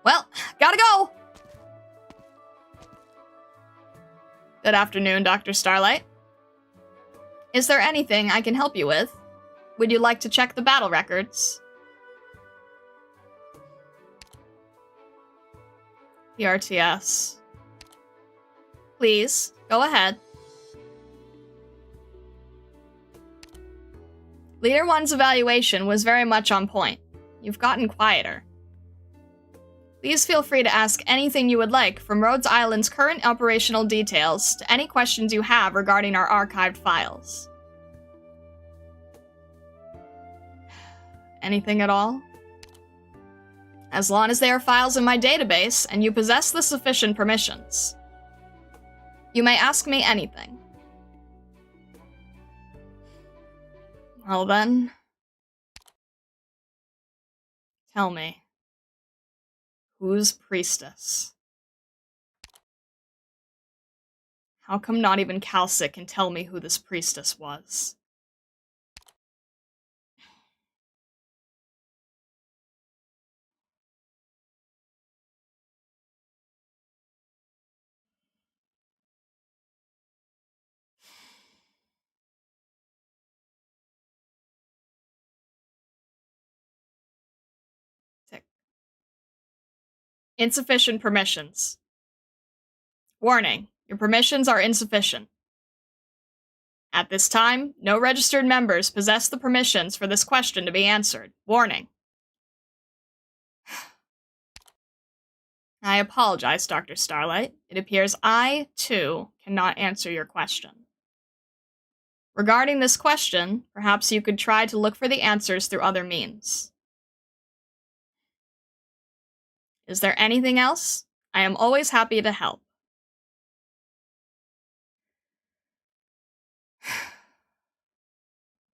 Well, gotta go! Good afternoon, Dr. Starlight. Is there anything I can help you with? Would you like to check the battle records? PRTS. Please, go ahead. Leader 1's evaluation was very much on point. You've gotten quieter. Please feel free to ask anything you would like, from Rhodes Island's current operational details to any questions you have regarding our archived files. Anything at all? As long as they are files in my database and you possess the sufficient permissions. You may ask me anything. Well then, tell me, who's Priestess? How come not even Calcic can tell me who this Priestess was? Insufficient permissions. Warning, your permissions are insufficient. At this time, no registered members possess the permissions for this question to be answered. Warning. I apologize, Dr. Starlight. It appears I, too, cannot answer your question. Regarding this question, perhaps you could try to look for the answers through other means. Is there anything else? I am always happy to help.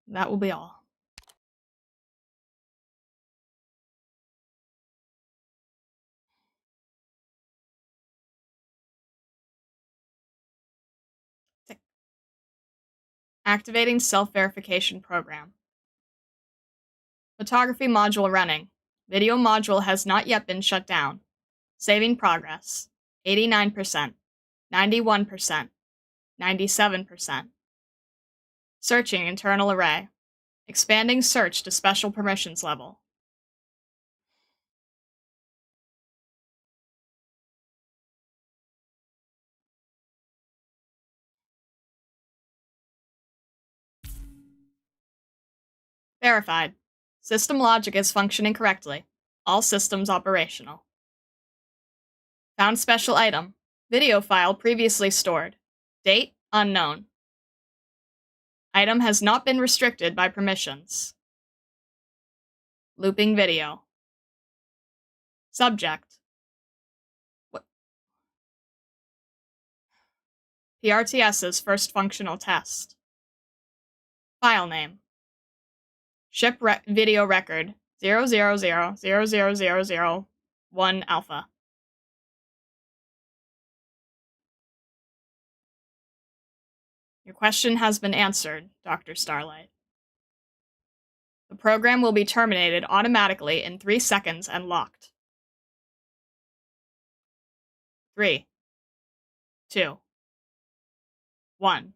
That will be all. Activating self-verification program. Photography module running. Video module has not yet been shut down. Saving progress. 89%. 91%. 97%. Searching internal array. Expanding search to special permissions level. Verified. System logic is functioning correctly. All systems operational. Found special item. Video file previously stored. Date unknown. Item has not been restricted by permissions. Looping video. Subject. What? PRTS's first functional test. File name. Ship video record 000000001 alpha. Your question has been answered, Dr. Starlight. The program will be terminated automatically in 3 seconds and locked. 3, 2, 1.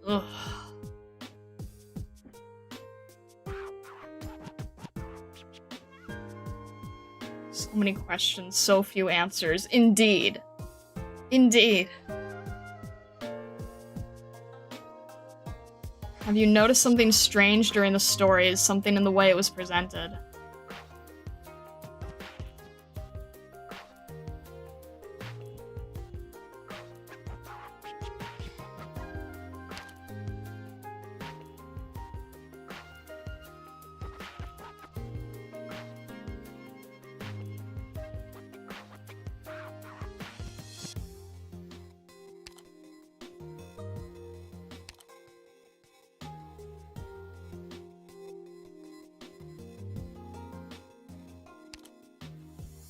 Ugh. So many questions, so few answers. Indeed. Indeed. Have you noticed something strange during the stories? Something in the way it was presented?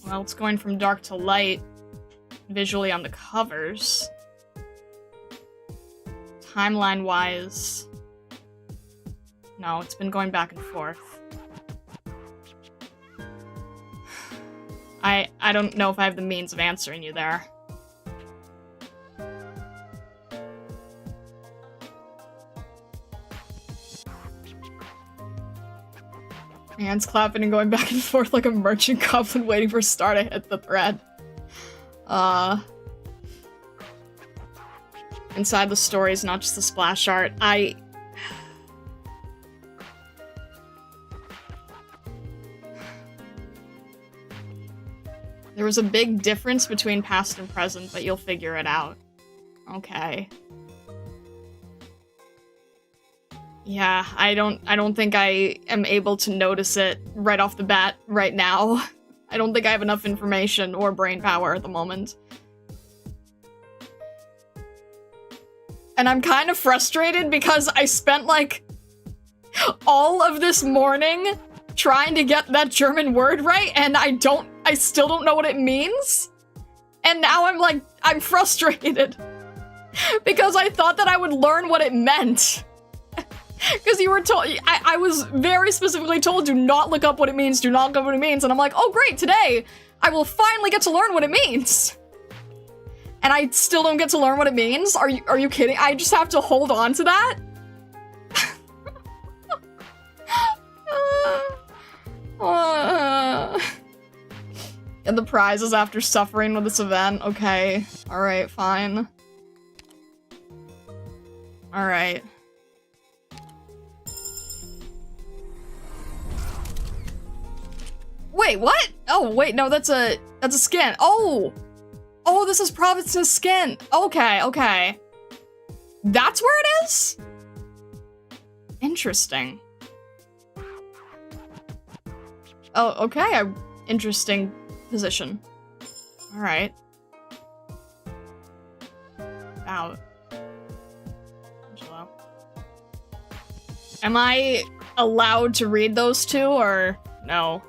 Well, it's going from dark to light, visually on the covers. Timeline-wise... No, it's been going back and forth. I don't know if I have the means of answering you there. Hands clapping and going back and forth like a merchant goblin waiting for Star to hit the thread. Inside the stories, not just the splash art. There was a big difference between past and present, but you'll figure it out. Okay. Yeah, I don't think I am able to notice it right off the bat right now. I don't think I have enough information or brain power at the moment. And I'm kind of frustrated because I spent, like, all of this morning trying to get that German word right, and I still don't know what it means. And now I'm frustrated. Because I thought that I would learn what it meant. Because you were told, I was very specifically told, do not look up what it means, do not look up what it means, and I'm like, oh great, today, I will finally get to learn what it means. And I still don't get to learn what it means? Are you kidding? I just have to hold on to that? And the prize is after suffering with this event, okay. Alright, fine. Alright. Wait, what? Oh, wait, no, that's a skin. Oh! Oh, this is Providence's skin. Okay, okay. That's where it is? Interesting. Oh, okay, interesting position. Alright. Out. Vigilo. Am I allowed to read those two, or no?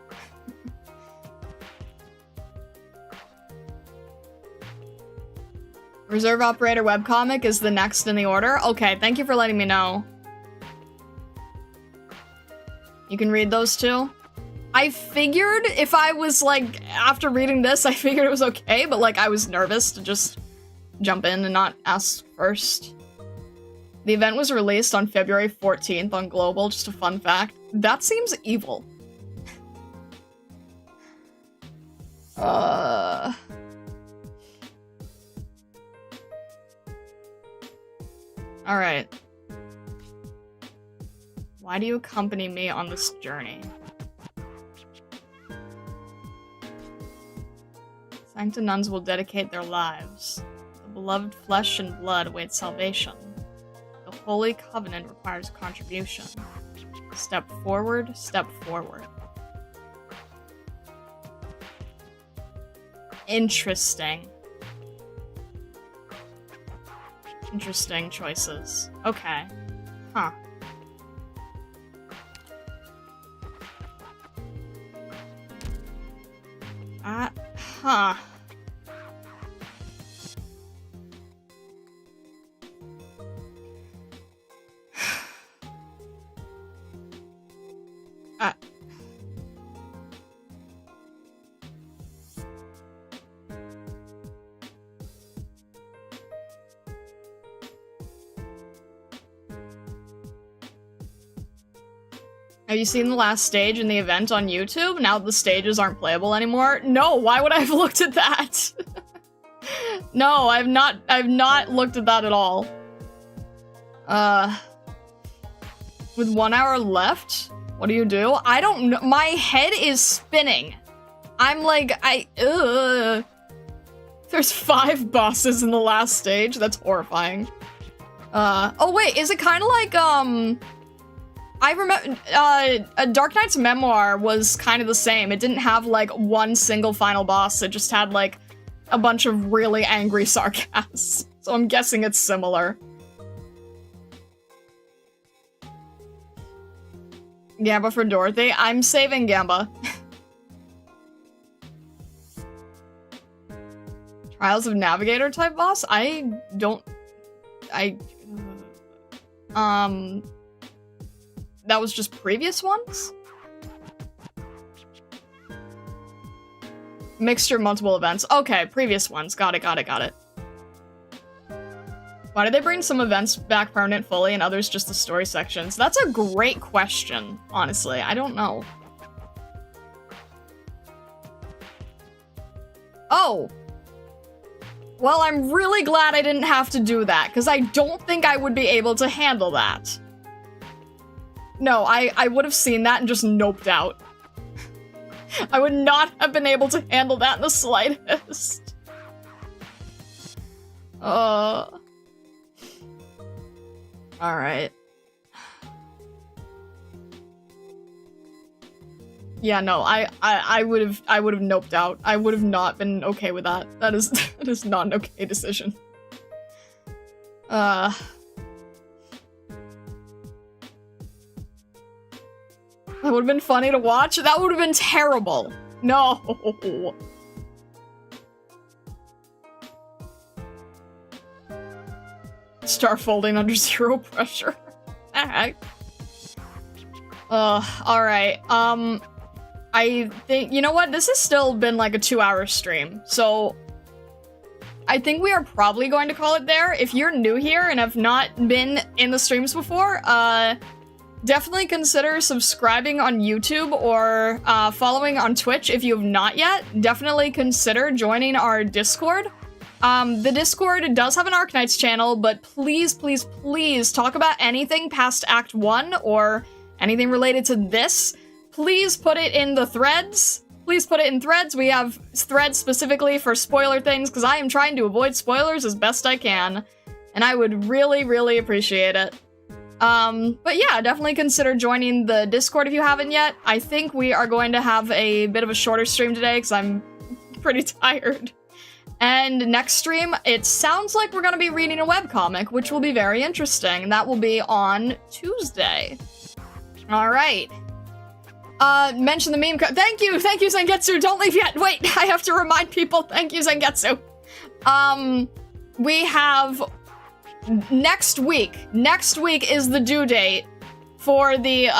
Reserve Operator webcomic is the next in the order? Okay, thank you for letting me know. You can read those too? I figured if I was, like, after reading this, I figured it was okay, but, like, I was nervous to just jump in and not ask first. The event was released on February 14th on Global, just a fun fact. That seems evil. Alright. Why do you accompany me on this journey? Sancta nuns will dedicate their lives. The beloved flesh and blood awaits salvation. The Holy Covenant requires contribution. Step forward, step forward. Interesting. Interesting choices. Okay. Huh. Huh. Have you seen the last stage in the event on YouTube? Now the stages aren't playable anymore? No, why would I have looked at that? No, I've not looked at that at all. With 1 hour left? What do you do? I don't know. My head is spinning. I'm like, There's 5 bosses in the last stage? That's horrifying. Oh wait, is it kind of like, I remember, a Dark Knight's Memoir was kind of the same. It didn't have, like, one single final boss. It just had, like, a bunch of really angry sarcasts. So I'm guessing it's similar. Gamba for Dorothy? I'm saving Gamba. Trials of Navigator type boss? That was just previous ones? Mixture of multiple events. Okay, previous ones. Got it. Why did they bring some events back permanent fully and others just the story sections? That's a great question, honestly. I don't know. Oh. Well, I'm really glad I didn't have to do that, because I don't think I would be able to handle that. No, I would have seen that and just noped out. I would not have been able to handle that in the slightest. Alright. Yeah, no, I would have noped out. I would have not been okay with that. That is not an okay decision. That would have been funny to watch. That would have been terrible. No. Start folding under zero pressure. Alright. Alright. I think, you know what? This has still been like a 2-hour stream, so I think we are probably going to call it there. If you're new here and have not been in the streams before, definitely consider subscribing on YouTube or following on Twitch if you have not yet. Definitely consider joining our Discord. The Discord does have an Arknights channel, but please, please, please talk about anything past Act 1 or anything related to this. Please put it in the threads. Please put it in threads. We have threads specifically for spoiler things, because I am trying to avoid spoilers as best I can, and I would really, really appreciate it. But yeah, definitely consider joining the Discord if you haven't yet. I think we are going to have a bit of a shorter stream today, because I'm pretty tired. And next stream, it sounds like we're going to be reading a webcomic, which will be very interesting, and that will be on Tuesday. Alright. Mention the meme thank you, Zangetsu, don't leave yet! Wait, I have to remind people, thank you, Zangetsu! We have next week is the due date for the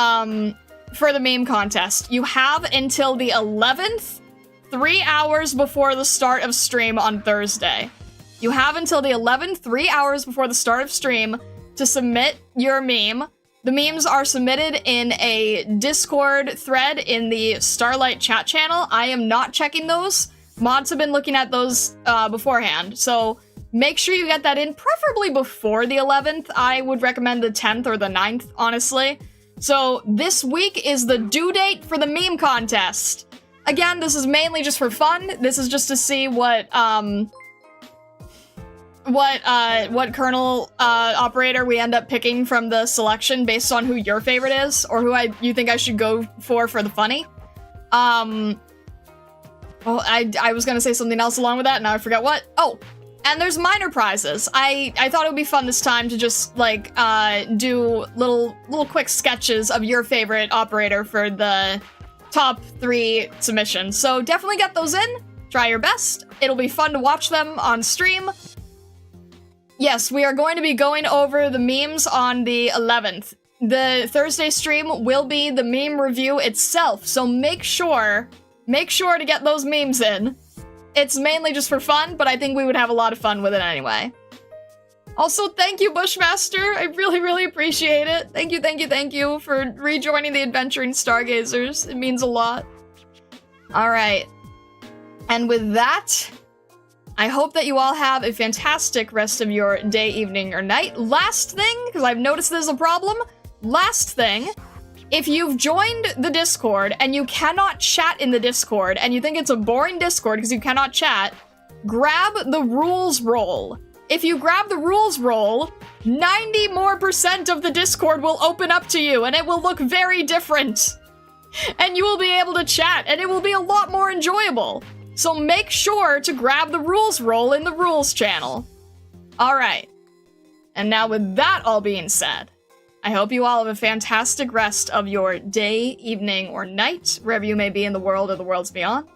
meme contest. You have until the 11th, 3 hours before the start of stream on Thursday. You have until the 11th, 3 hours before the start of stream to submit your meme. The memes are submitted in a Discord thread in the Starlight chat channel. I am not checking those. Mods have been looking at those beforehand, so make sure you get that in, preferably before the 11th. I would recommend the 10th or the 9th, honestly. So this week is the due date for the meme contest. Again, this is mainly just for fun. This is just to see what kernel operator we end up picking from the selection based on who your favorite is, or who you think I should go for the funny. Well, I was gonna say something else along with that, now I forgot what. Oh, and there's minor prizes. I thought it would be fun this time to just, like, do little quick sketches of your favorite operator for the top 3 submissions. So definitely get those in, try your best. It'll be fun to watch them on stream. Yes, we are going to be going over the memes on the 11th. The Thursday stream will be the meme review itself, so make sure to get those memes in. It's mainly just for fun, but I think we would have a lot of fun with it anyway. Also, thank you, Bushmaster. I really, really appreciate it. Thank you for rejoining the Adventuring Stargazers. It means a lot. Alright. And with that, I hope that you all have a fantastic rest of your day, evening, or night. Last thing, because I've noticed there's a problem. Last thing, if you've joined the Discord and you cannot chat in the Discord and you think it's a boring Discord because you cannot chat, grab the rules roll. If you grab the rules roll, 90% more of the Discord will open up to you and it will look very different. And you will be able to chat and it will be a lot more enjoyable. So make sure to grab the rules roll in the rules channel. Alright. And now with that all being said, I hope you all have a fantastic rest of your day, evening, or night, wherever you may be in the world or the worlds beyond.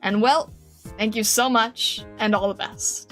And well, thank you so much, and all the best.